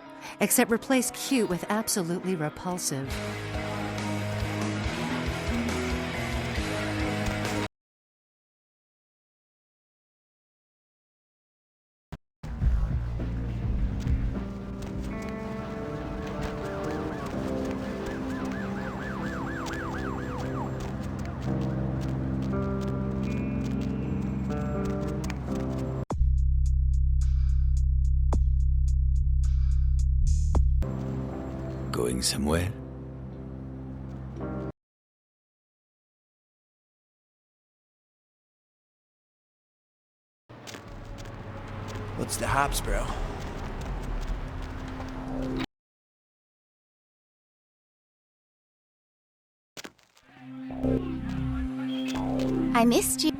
Except replace cute with absolutely repulsive. Going somewhere? What's the hops, bro? I missed you.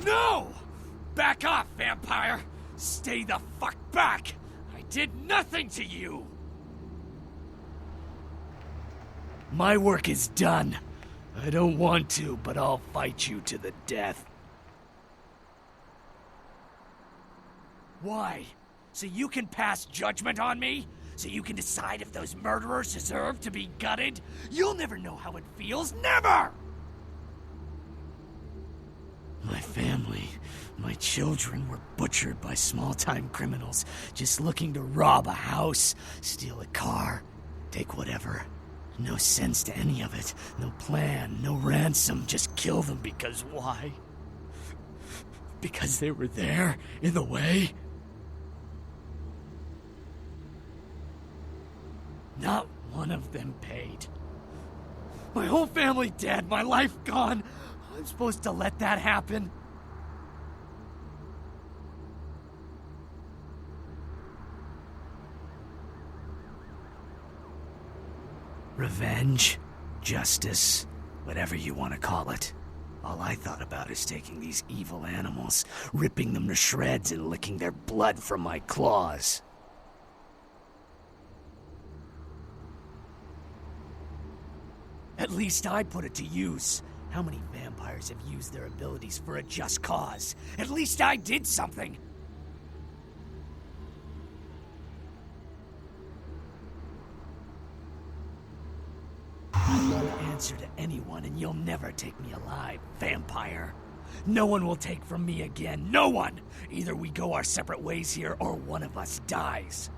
No! Back off, vampire! Stay the fuck back! I did nothing to you! My work is done. I don't want to, but I'll fight you to the death. Why? So you can pass judgment on me? So you can decide if those murderers deserve to be gutted? You'll never know how it feels, never! My family, my children were butchered by small-time criminals just looking to rob a house, steal a car, take whatever. No sense to any of it. No plan, no ransom, just kill them because why? Because they were there, in the way? Not one of them paid. My whole family dead, my life gone. I'm supposed to let that happen? Revenge? Justice? Whatever you want to call it. All I thought about is taking these evil animals, ripping them to shreds and licking their blood from my claws. At least I put it to use. How many vampires have used their abilities for a just cause? At least I did something! I won't answer to anyone, and you'll never take me alive, vampire. No one will take from me again. No one! Either we go our separate ways here, or one of us dies.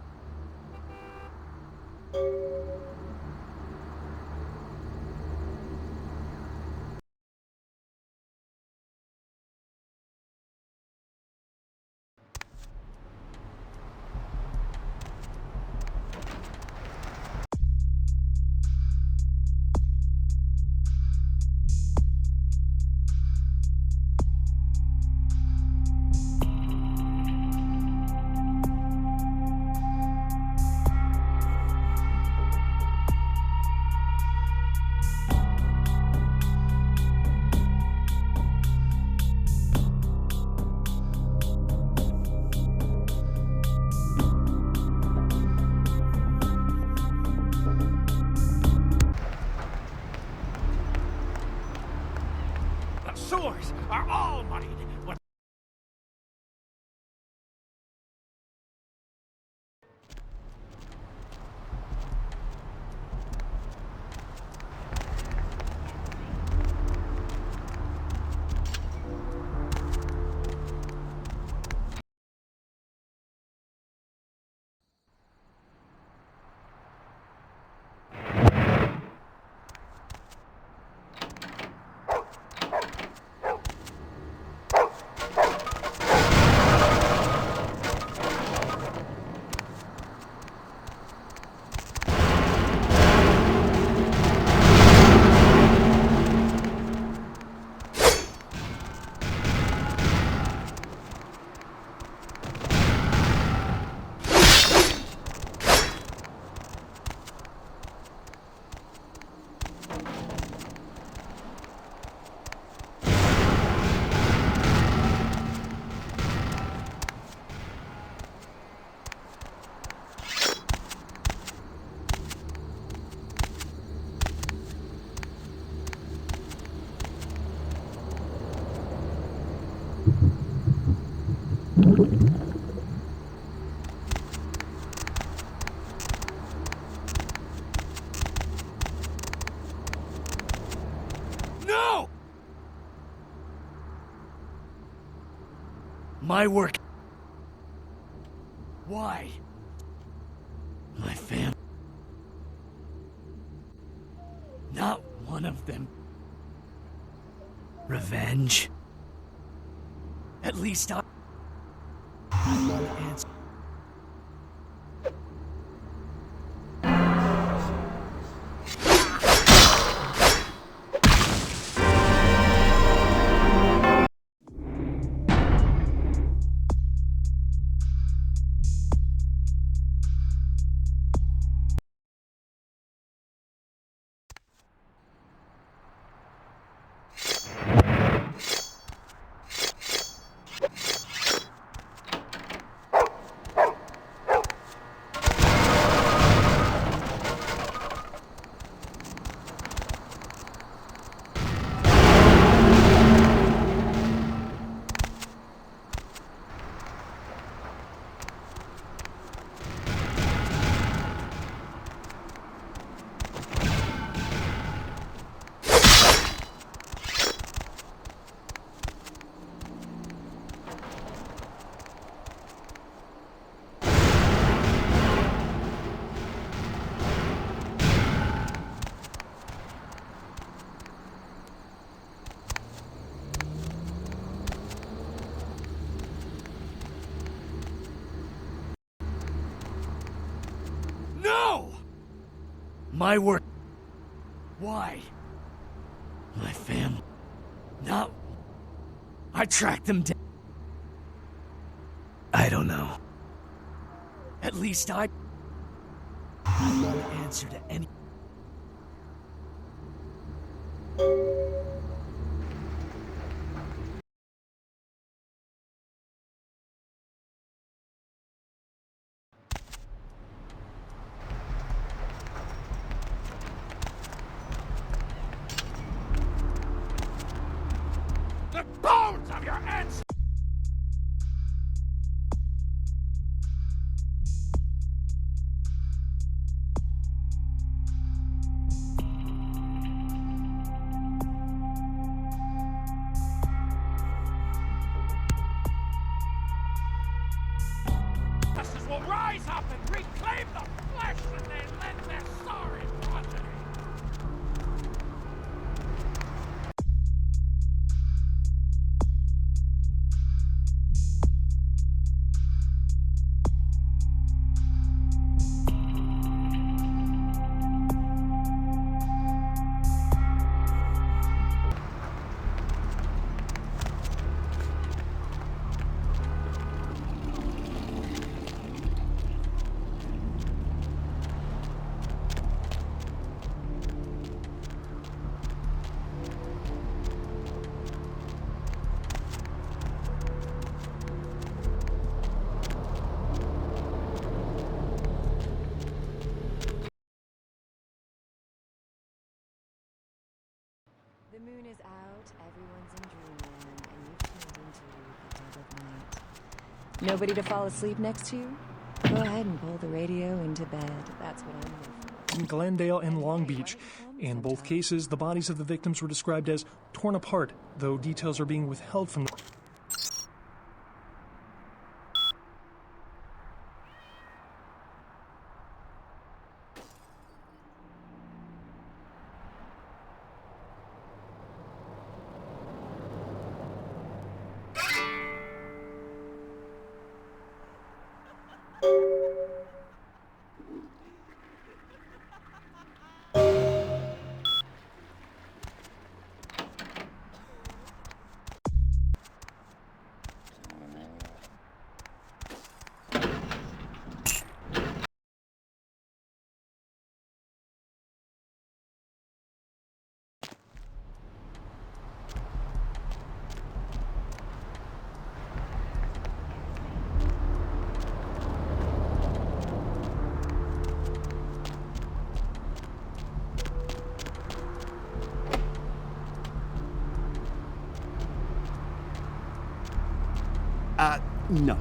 Sewers are all mine. What? No! My work. Why? My family. Not one of them. Revenge? At least I won't answer. My work. Why? My family. No. I tracked them down. I don't know. At least I won't answer to any. The bones of your ancestors! Will rise up and reclaim the flesh that they lent their sorry progeny. The moon is out, everyone's in dreamland, and you've turned into the dead of night. Nobody to fall asleep next to you? Go ahead and pull the radio into bed. That's what I'm here for. In Glendale and Long Beach. In both cases, the bodies of the victims were described as torn apart, though details are being withheld from the... No.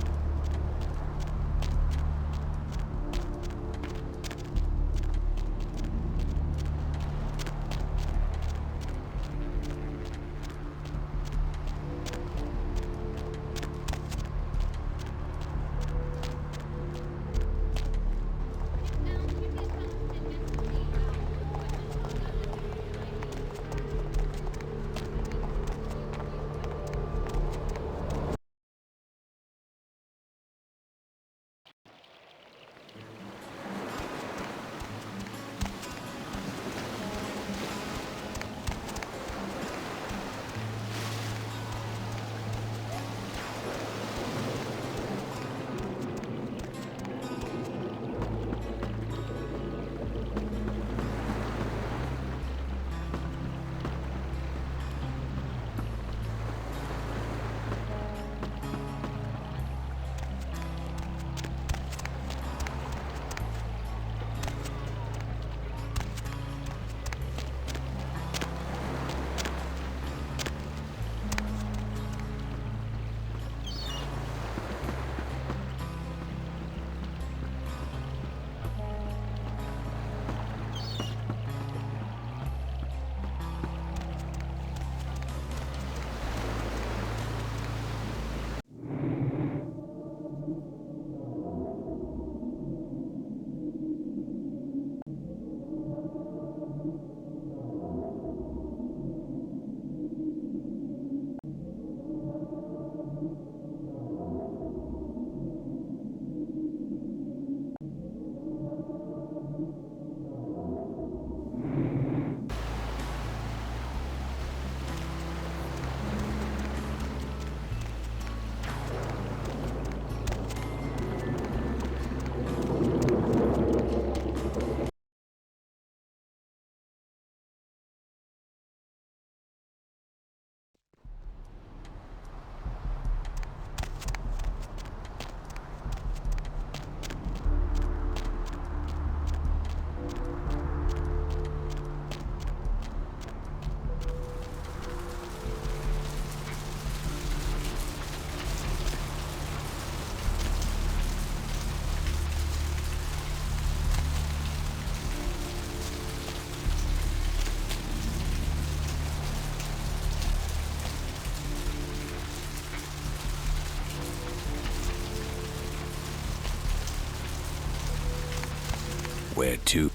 Where to?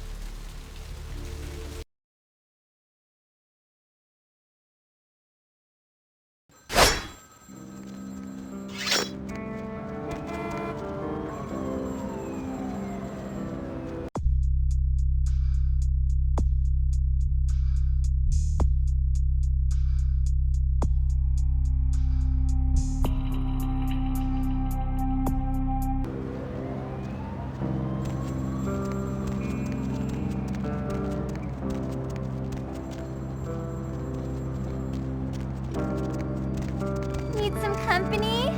Need some company?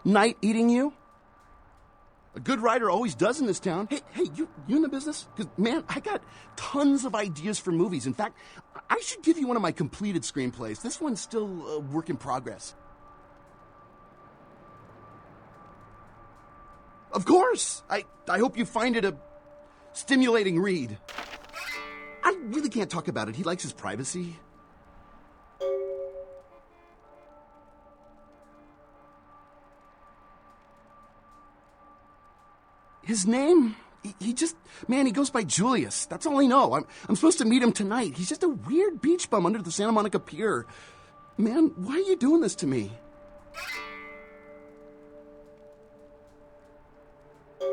Night eating you? A good writer always does in this town. Hey, you in the business? Because, man, I got tons of ideas for movies. In fact, I should give you one of my completed screenplays. This one's still a work in progress. Of course! I hope you find it a stimulating read. I really can't talk about it. He likes his privacy. His name? He just... Man, he goes by Julius. That's all I know. I'm supposed to meet him tonight. He's just a weird beach bum under the Santa Monica Pier. Man, why are you doing this to me? The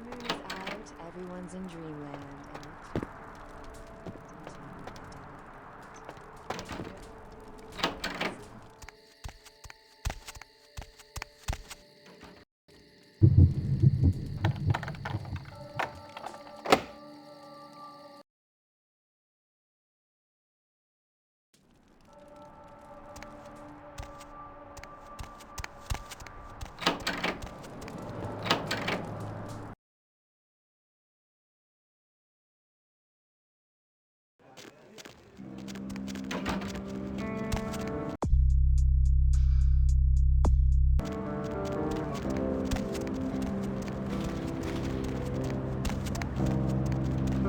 moon is out, everyone's in dreamland, and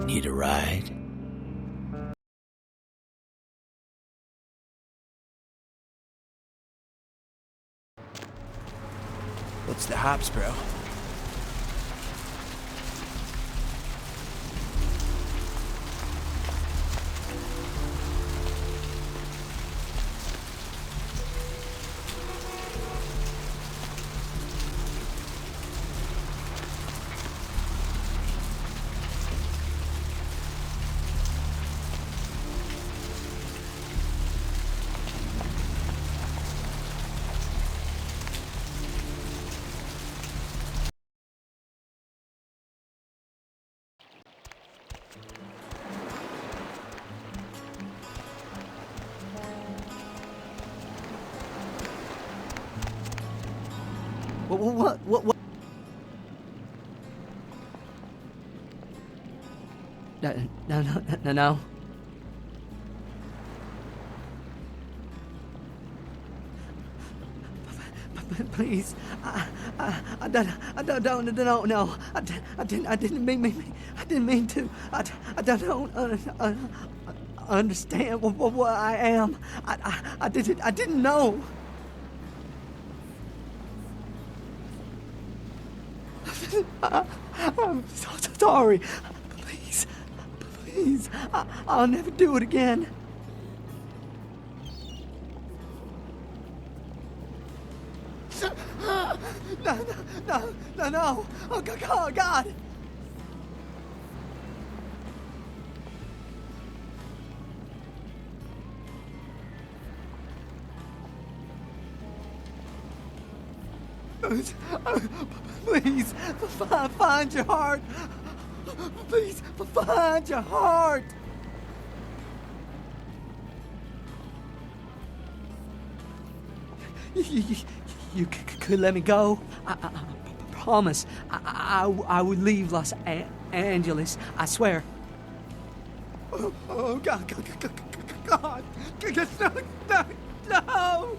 Need a ride? What's the hops, bro? What? No. Please, I don't know. I didn't mean to. I don't understand what I am. I didn't know. I'm so sorry. Please, I'll never do it again. No. Oh, God. Please, find your heart. Please, find your heart. You could let me go. I promise. I would leave Los Angeles. I swear. Oh God. No.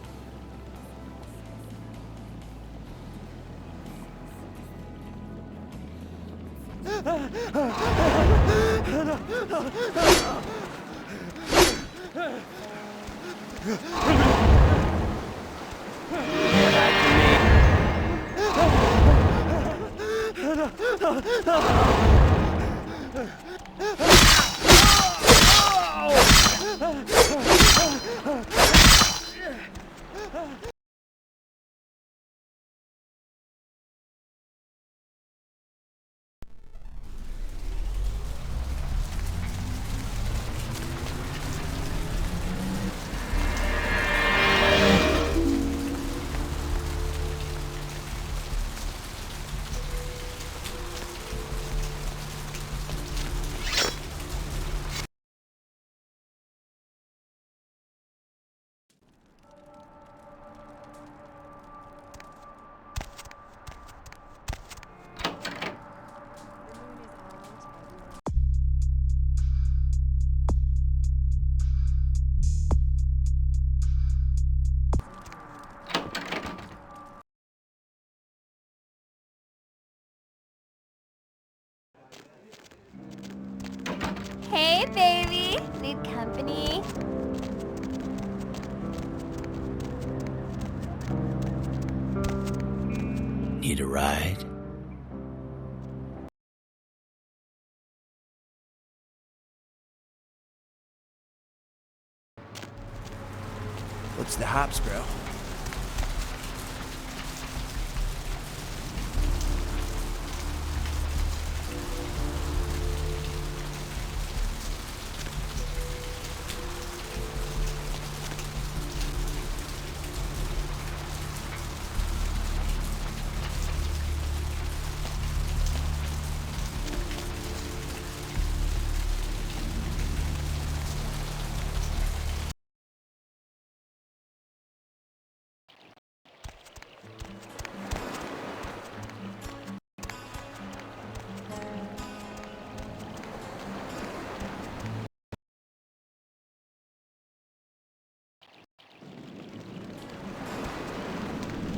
Hey, baby. Need company? Need a ride? What's the hops, bro?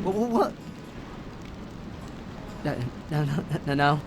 What? No.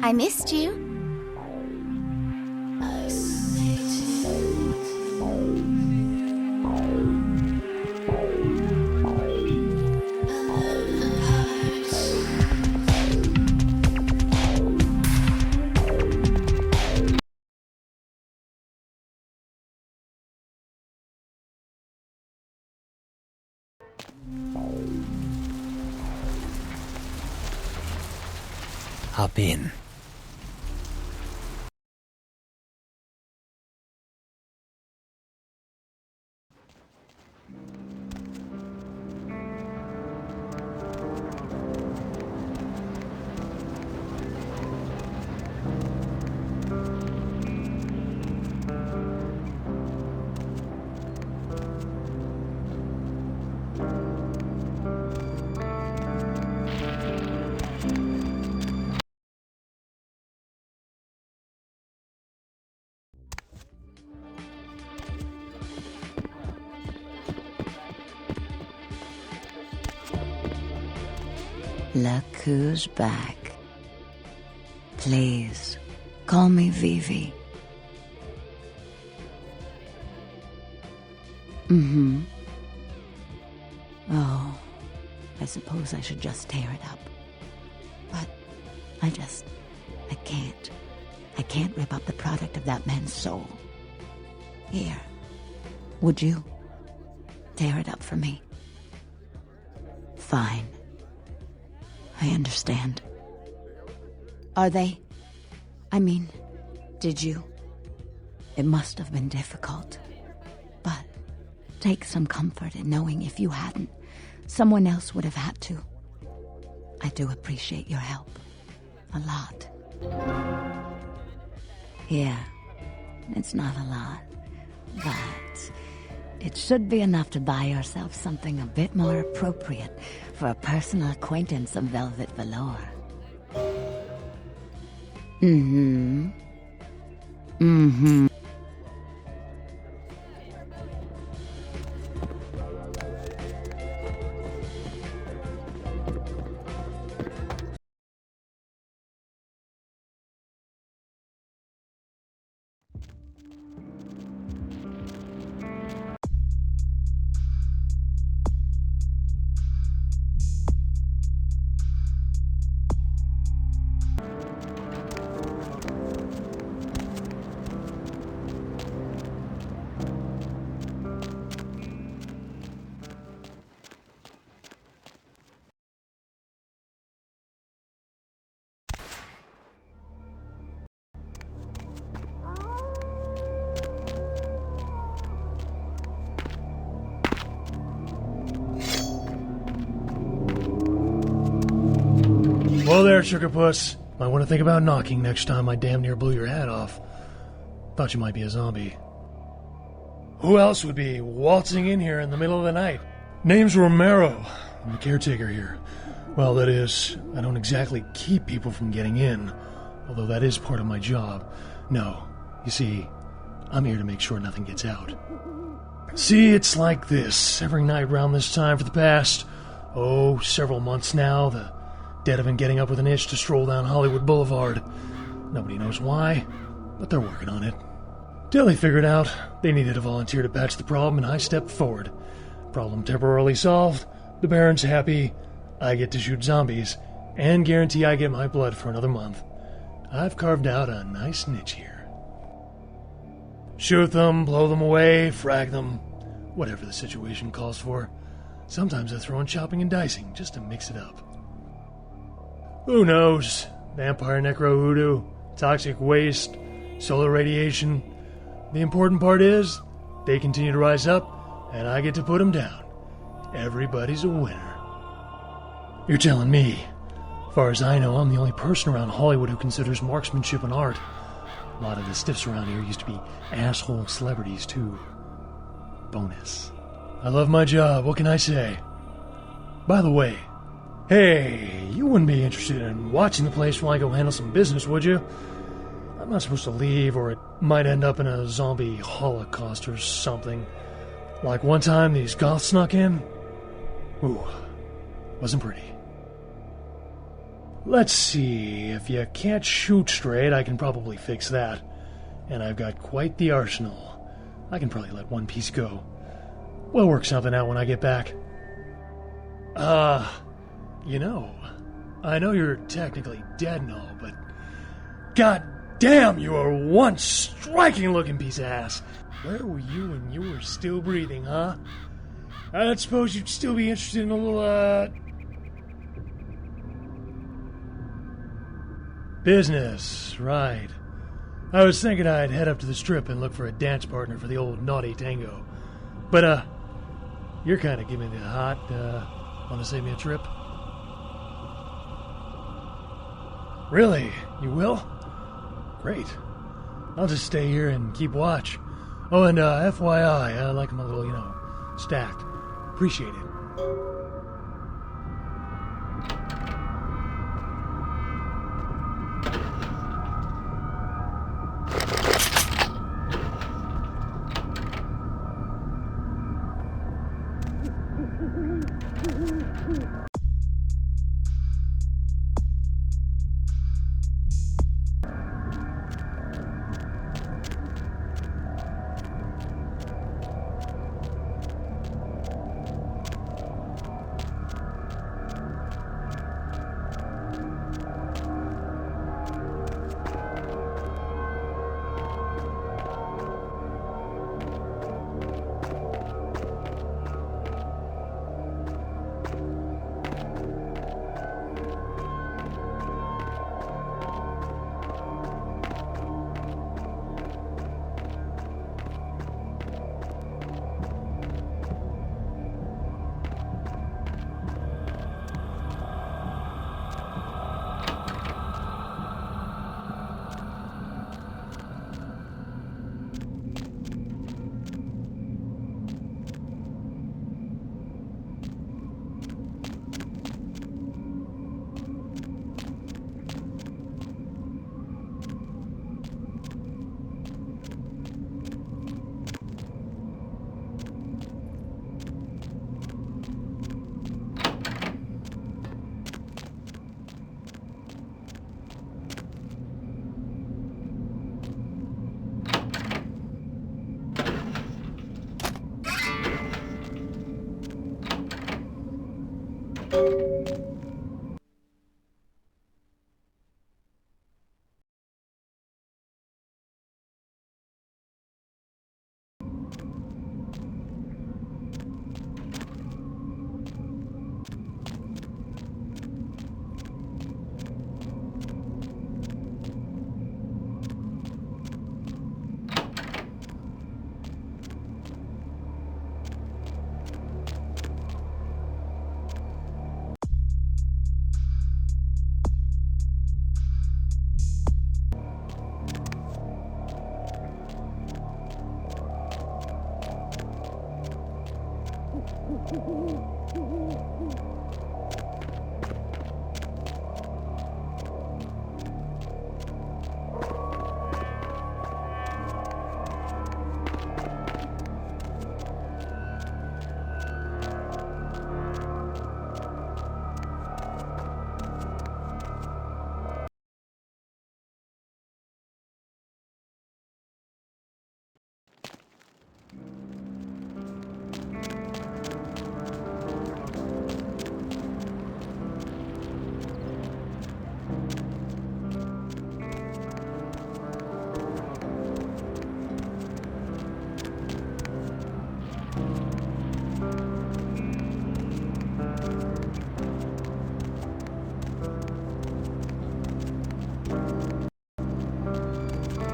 I missed you. Hop in. Look who's back. Please, call me Vivi. Mm-hmm. Oh, I suppose I should just tear it up. But I can't. I can't rip up the product of that man's soul. Here, would you tear it up for me? Fine. I understand. Are they? I mean, did you? It must have been difficult. But take some comfort in knowing if you hadn't, someone else would have had to. I do appreciate your help. A lot. Yeah, it's not a lot, but it should be enough to buy yourself something a bit more appropriate for a personal acquaintance of velvet velour. Mm-hmm. Mm-hmm. Whoa there, Sugar Puss. Might want to think about knocking next time I damn near blew your hat off. Thought you might be a zombie. Who else would be waltzing in here in the middle of the night? Name's Romero. I'm the caretaker here. Well, that is, I don't exactly keep people from getting in, although that is part of my job. No, you see, I'm here to make sure nothing gets out. See, it's like this. Every night around this time for the past, several months now, the dead have been getting up with an itch to stroll down Hollywood Boulevard. Nobody knows why, but they're working on it. Till they figured out they needed a volunteer to patch the problem, and I stepped forward. Problem temporarily solved, the Baron's happy, I get to shoot zombies, and guarantee I get my blood for another month. I've carved out a nice niche here. Shoot them, blow them away, frag them, whatever the situation calls for. Sometimes I throw in chopping and dicing just to mix it up. Who knows? Vampire necro hoodoo, toxic waste, solar radiation. The important part is, they continue to rise up, and I get to put them down. Everybody's a winner. You're telling me. As far as I know, I'm the only person around Hollywood who considers marksmanship an art. A lot of the stiffs around here used to be asshole celebrities, too. Bonus. I love my job, what can I say? By the way, hey, you wouldn't be interested in watching the place while I go handle some business, would you? I'm not supposed to leave, or it might end up in a zombie holocaust or something. Like one time these goths snuck in. Ooh, wasn't pretty. Let's see, if you can't shoot straight, I can probably fix that. And I've got quite the arsenal. I can probably let one piece go. We'll work something out when I get back. You know, I know you're technically dead and all, but god damn, you are one striking-looking piece of ass. Where were you when you were still breathing, huh? I suppose you'd still be interested in a little, business, right. I was thinking I'd head up to the Strip and look for a dance partner for the old naughty tango. But, you're kind of giving me the hot, want to save me a trip? Really? You will? Great. I'll just stay here and keep watch. Oh, and FYI, I like them a little, stacked. Appreciate it.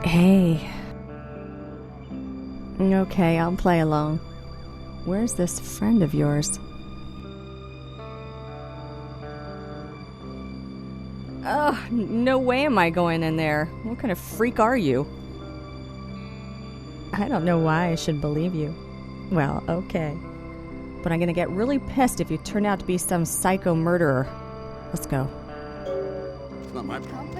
Hey. Okay, I'll play along. Where's this friend of yours? Oh, no way am I going in there. What kind of freak are you? I don't know why I should believe you. Well, okay. But I'm gonna get really pissed if you turn out to be some psycho murderer. Let's go. It's not my problem.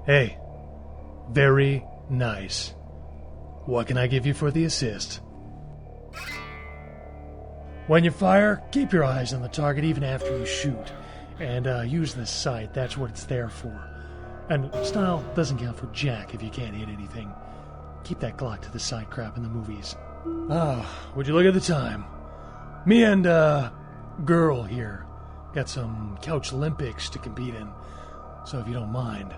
Hey, very nice. What can I give you for the assist? When you fire, keep your eyes on the target even after you shoot. And use the sight, that's what it's there for. And style doesn't count for jack if you can't hit anything. Keep that Glock to the side crap in the movies. Would you look at the time? Me and, girl here got some couch Olympics to compete in. So if you don't mind...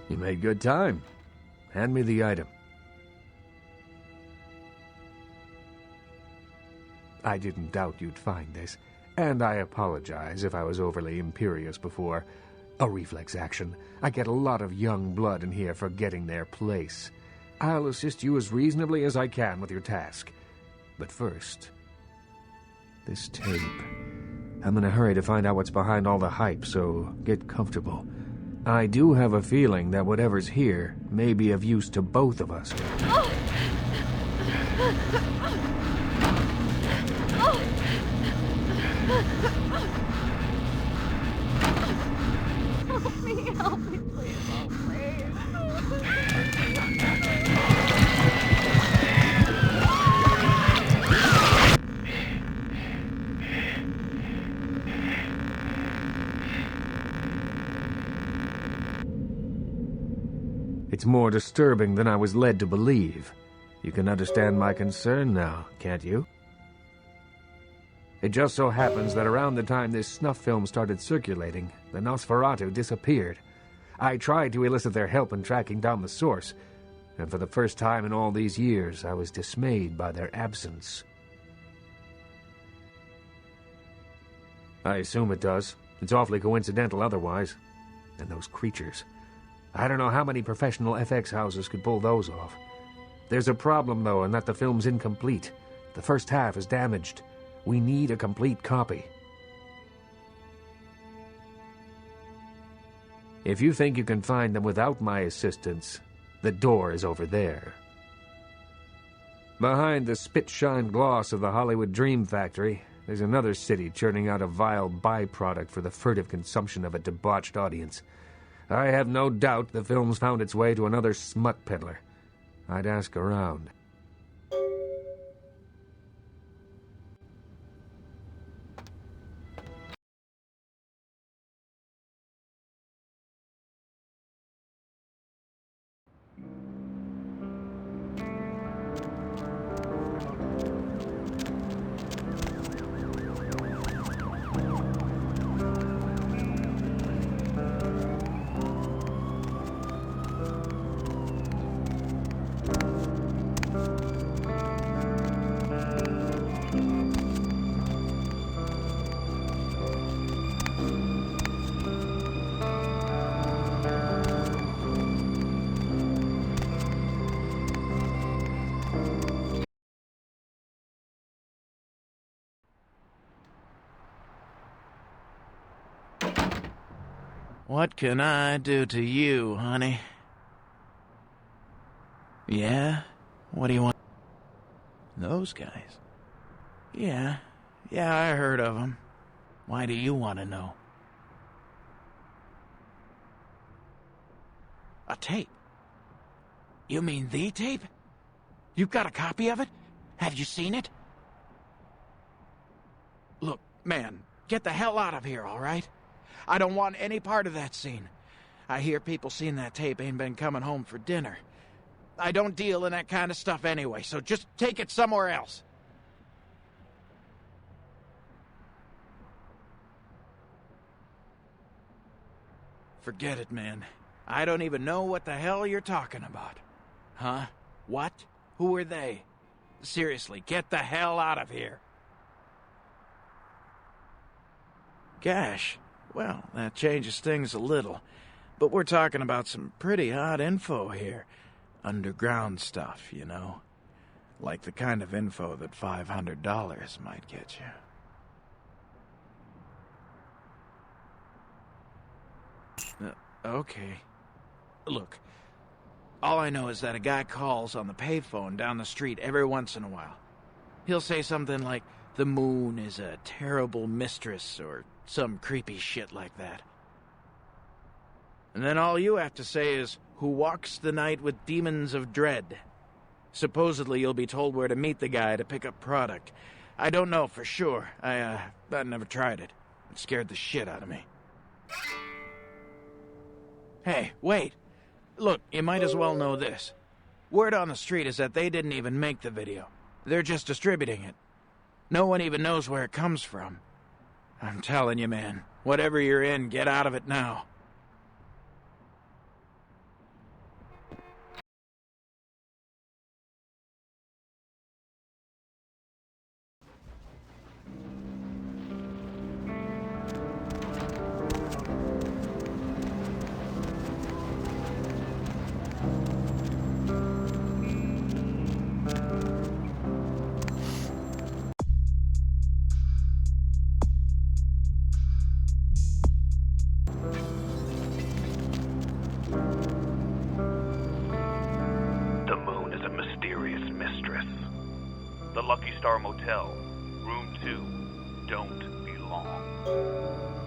You made good time. Hand me the item. I didn't doubt you'd find this, and I apologize if I was overly imperious before. A reflex action. I get a lot of young blood in here forgetting their place. I'll assist you as reasonably as I can with your task. But first, this tape. I'm in a hurry to find out what's behind all the hype, so get comfortable. I do have a feeling that whatever's here may be of use to both of us. Help me, please, oh, please. It's more disturbing than I was led to believe. You can understand my concern now, can't you? It just so happens that around the time this snuff film started circulating, the Nosferatu disappeared. I tried to elicit their help in tracking down the source, and for the first time in all these years, I was dismayed by their absence. I assume it does. It's awfully coincidental otherwise. And those creatures. I don't know how many professional FX houses could pull those off. There's a problem, though, in that the film's incomplete. The first half is damaged. We need a complete copy. If you think you can find them without my assistance, the door is over there. Behind the spit-shine gloss of the Hollywood Dream Factory, there's another city churning out a vile byproduct for the furtive consumption of a debauched audience. I have no doubt the film's found its way to another smut peddler. I'd ask around. What can I do to you, honey? Yeah? What do you want? Those guys? Yeah, I heard of them. Why do you want to know? A tape? You mean the tape? You've got a copy of it? Have you seen it? Look, man, get the hell out of here, all right? I don't want any part of that scene. I hear people seeing that tape ain't been coming home for dinner. I don't deal in that kind of stuff anyway, so just take it somewhere else. Forget it, man. I don't even know what the hell you're talking about. Huh? What? Who are they? Seriously, get the hell out of here. Gosh. Well, that changes things a little. But we're talking about some pretty hot info here. Underground stuff, you know. Like the kind of info that $500 might get you. Okay. Look, all I know is that a guy calls on the payphone down the street every once in a while. He'll say something like, "The moon is a terrible mistress," or some creepy shit like that. And then all you have to say is, "Who walks the night with demons of dread." Supposedly you'll be told where to meet the guy to pick up product. I don't know for sure. I never tried it. It scared the shit out of me. Hey, wait. Look, you might as well know this. Word on the street is that they didn't even make the video. They're just distributing it. No one even knows where it comes from. I'm telling you, man, whatever you're in, get out of it now. The Lucky Star Motel, Room 2, don't belong.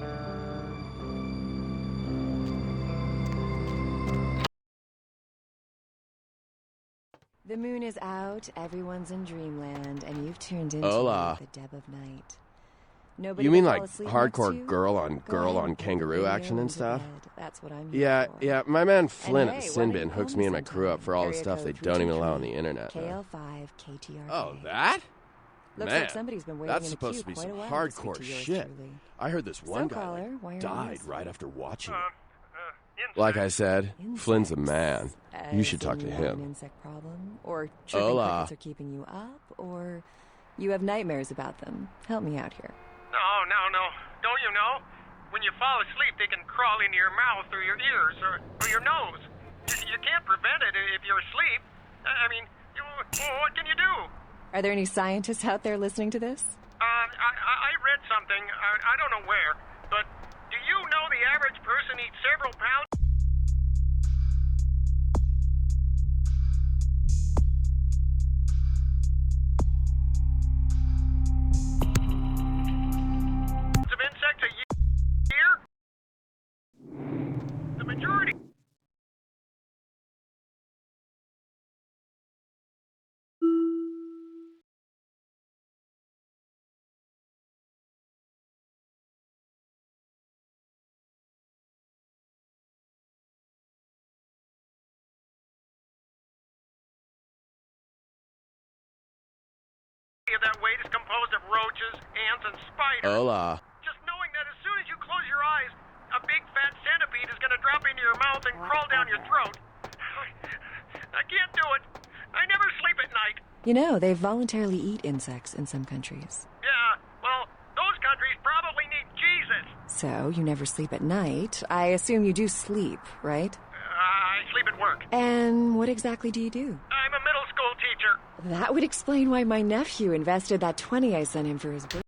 The moon is out, everyone's in dreamland, and you've turned into Hola. the dead of night. Nobody You mean to like fall asleep hardcore next to? girl on Go girl ahead on and put kangaroo the action radio and into stuff? bed. That's what I'm here for. Yeah, my man Flynn And at the hey, Sin why Bin don't you hooks call me me and my crew up for all the Area stuff they code don't even allow on 323. the internet. though. KL5 KTRK. Oh, that? Looks Man, like somebody's been waiting that's in the supposed queue to be quite some a while to speak hardcore to yours shit. truly. I heard this one So, guy caller, why are you died listening? right after watching it. Like I said, Flynn's a man. You should talk to him. An insect problem? Or tripping crickets are keeping you up? Or you have nightmares about them? Help me out here. No. Don't you know? When you fall asleep, they can crawl into your mouth or your ears or your nose. You can't prevent it if you're asleep. I mean, what can you do? Are there any scientists out there listening to this? I read something, I don't know where, but do you know the average person eats several pounds of insects a year? The majority. Of that weight is composed of roaches, ants, and spiders. Hola. Just knowing that as soon as you close your eyes, a big fat centipede is going to drop into your mouth and crawl down your throat. I can't do it. I never sleep at night. You know, they voluntarily eat insects in some countries. Yeah, well, those countries probably need Jesus. So, you never sleep at night. I assume you do sleep, right? I sleep at work. And what exactly do you do? I'm a middle school teacher. That would explain why my nephew invested that 20 I sent him for his birthday.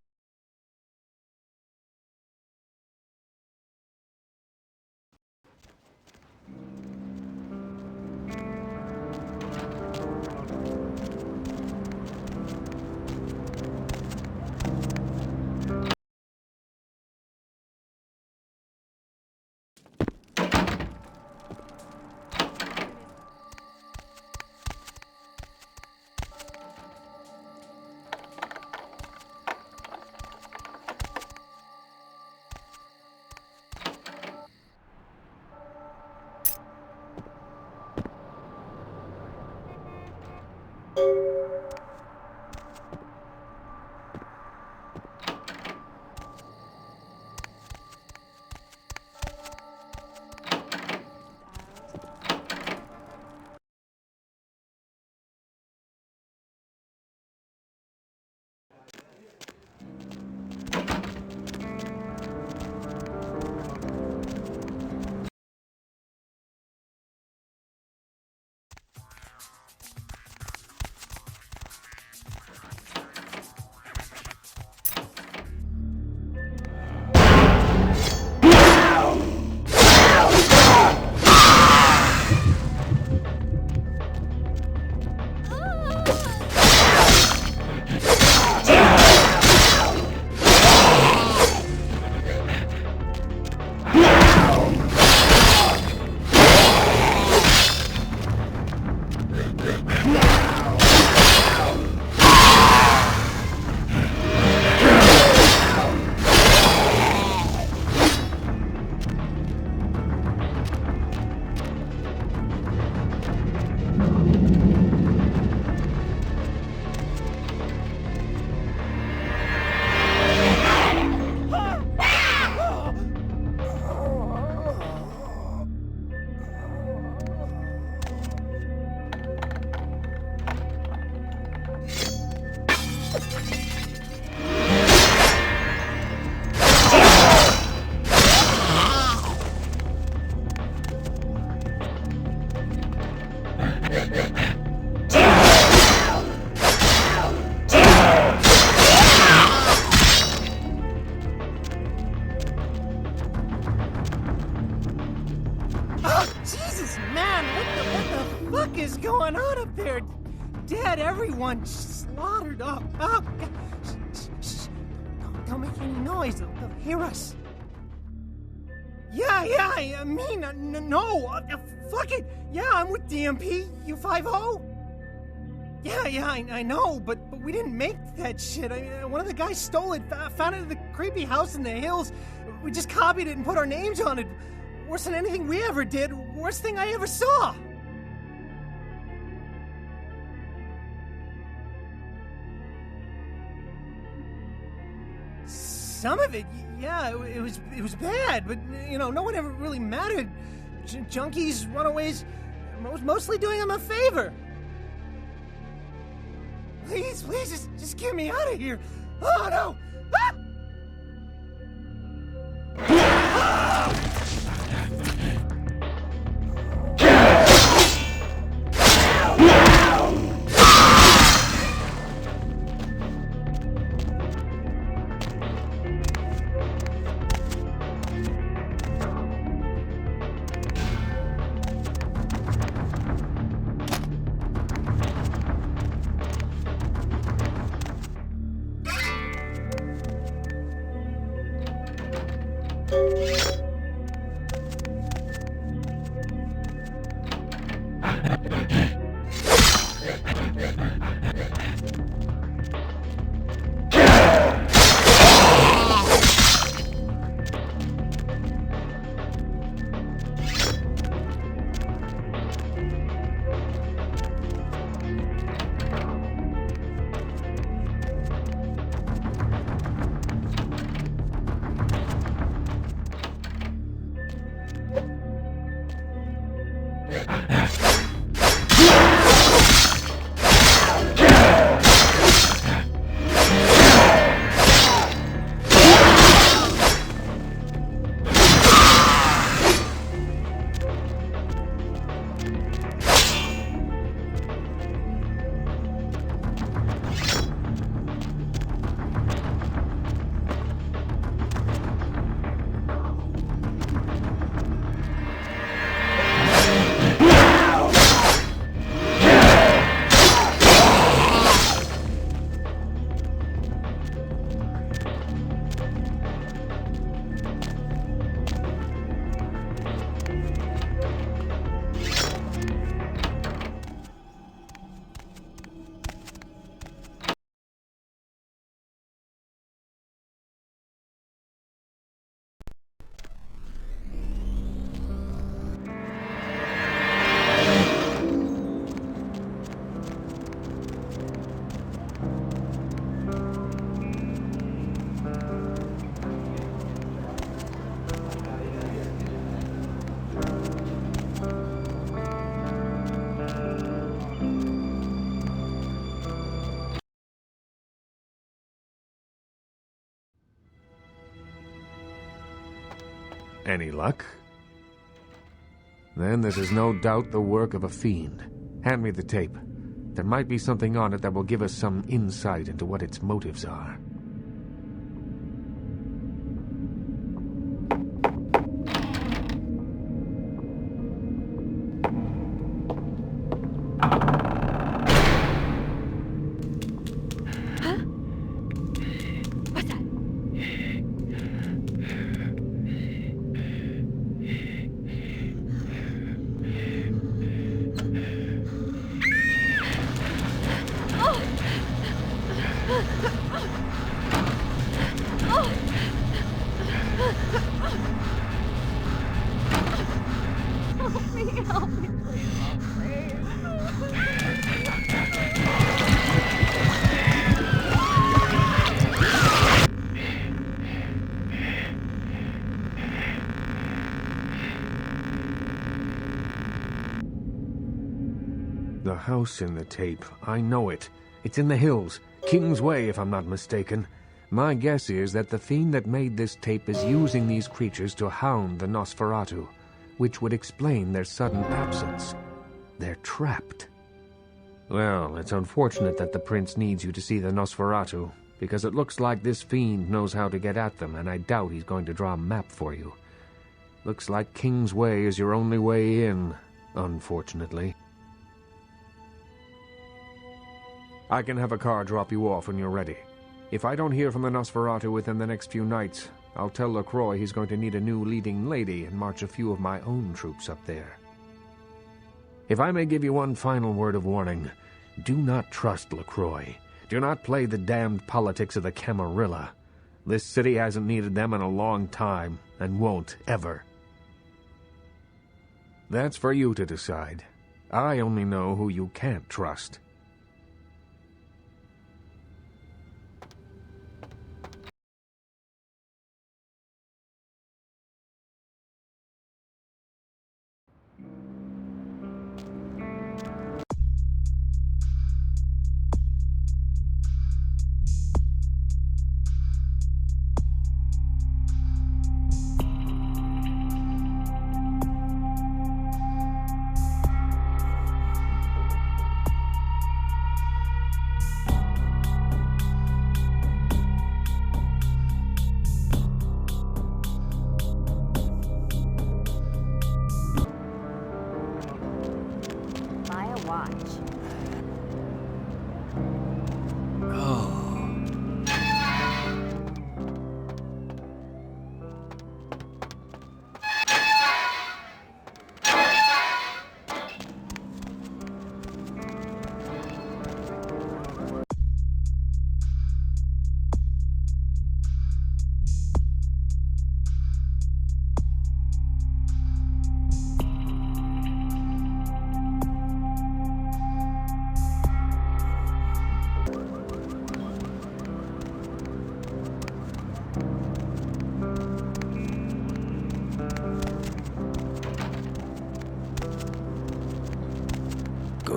is going on up there? Dead, everyone slaughtered. Oh, God. Shh. Don't make any noise. They'll hear us. Yeah, I mean, no. Fuck it. Yeah, I'm with DMP. You 5-0? Yeah, I know, but we didn't make that shit. One of the guys stole it, found it in the creepy house in the hills. We just copied it and put our names on it. Worse than anything we ever did. Worst thing I ever saw. Some of it, yeah, it was bad, but, no one ever really mattered. junkies, runaways, mostly doing them a favor. Please, just get me out of here. Oh, no! Ah! Any luck? Then this is no doubt the work of a fiend. Hand me the tape. There might be something on it that will give us some insight into what its motives are. The house in the tape. I know it. It's in the hills. King's Way, if I'm not mistaken. My guess is that the fiend that made this tape is using these creatures to hound the Nosferatu, which would explain their sudden absence. They're trapped. Well, it's unfortunate that the prince needs you to see the Nosferatu, because it looks like this fiend knows how to get at them, and I doubt he's going to draw a map for you. Looks like King's Way is your only way in, unfortunately. I can have a car drop you off when you're ready. If I don't hear from the Nosferatu within the next few nights, I'll tell LaCroix he's going to need a new leading lady and march a few of my own troops up there. If I may give you one final word of warning, do not trust LaCroix. Do not play the damned politics of the Camarilla. This city hasn't needed them in a long time, and won't ever. That's for you to decide. I only know who you can't trust.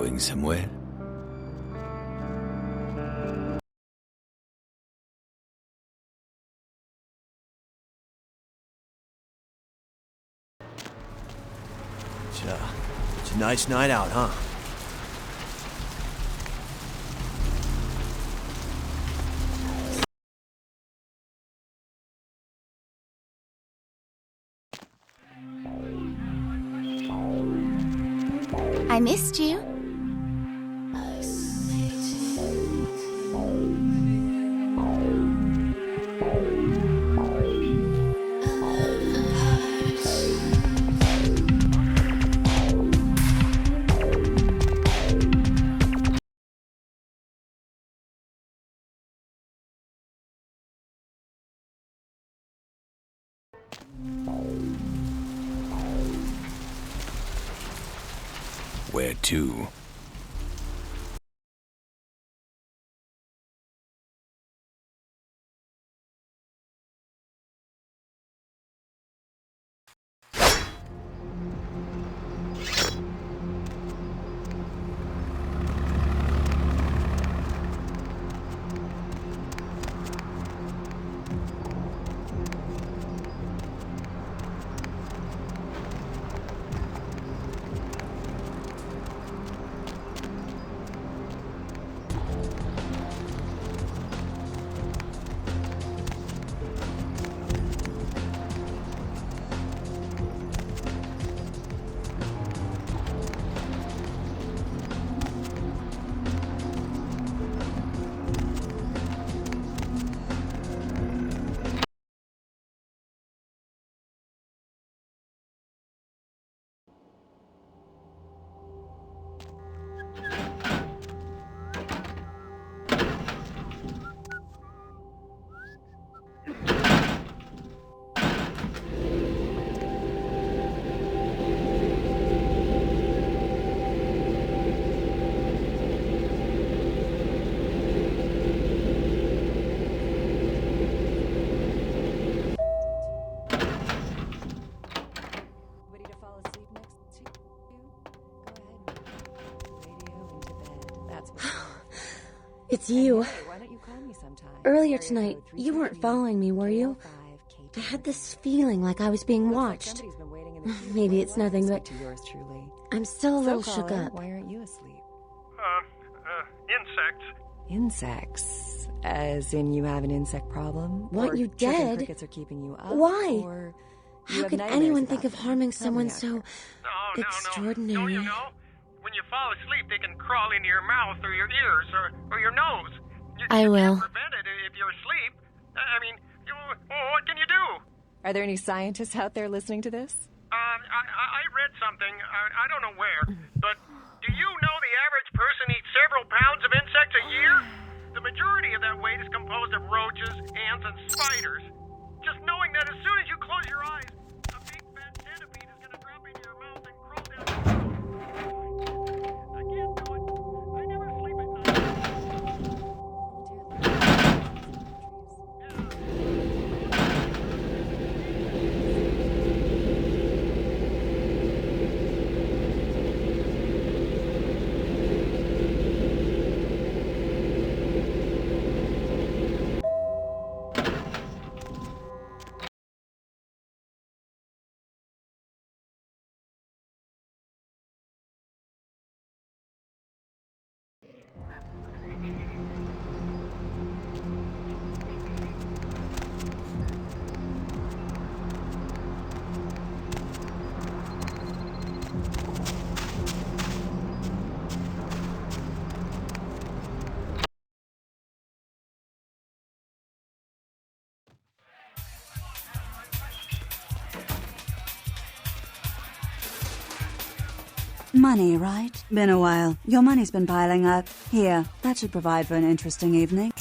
Going somewhere? It's a nice night out, huh? I missed you. Where to? It's you. Hey, why don't you call me sometime? Earlier tonight, you weren't following me, were you? I had this feeling like I was being watched. Maybe it's nothing, but I'm still a little shook up. Why aren't you asleep? Insects. Insects? As in you have an insect problem? Want or you chicken dead? Crickets are keeping you up? Why? Or How could anyone think of harming someone so extraordinary? Don't you know? When you fall asleep, they can crawl into your mouth or your ears or your nose. I will. You can't prevent it if you're asleep. I mean, what can you do? Are there any scientists out there listening to this? I read something, I don't know where, but do you know the average person eats several pounds of insects a year? The majority of that weight is composed of roaches, ants, and spiders. Just knowing that as soon as you close your eyes, a big fat centipede is going to drop into your mouth and crawl down your throat. I can't do it. I never sleep at night. Money, right? Been a while. Your money's been piling up. Here, that should provide for an interesting evening.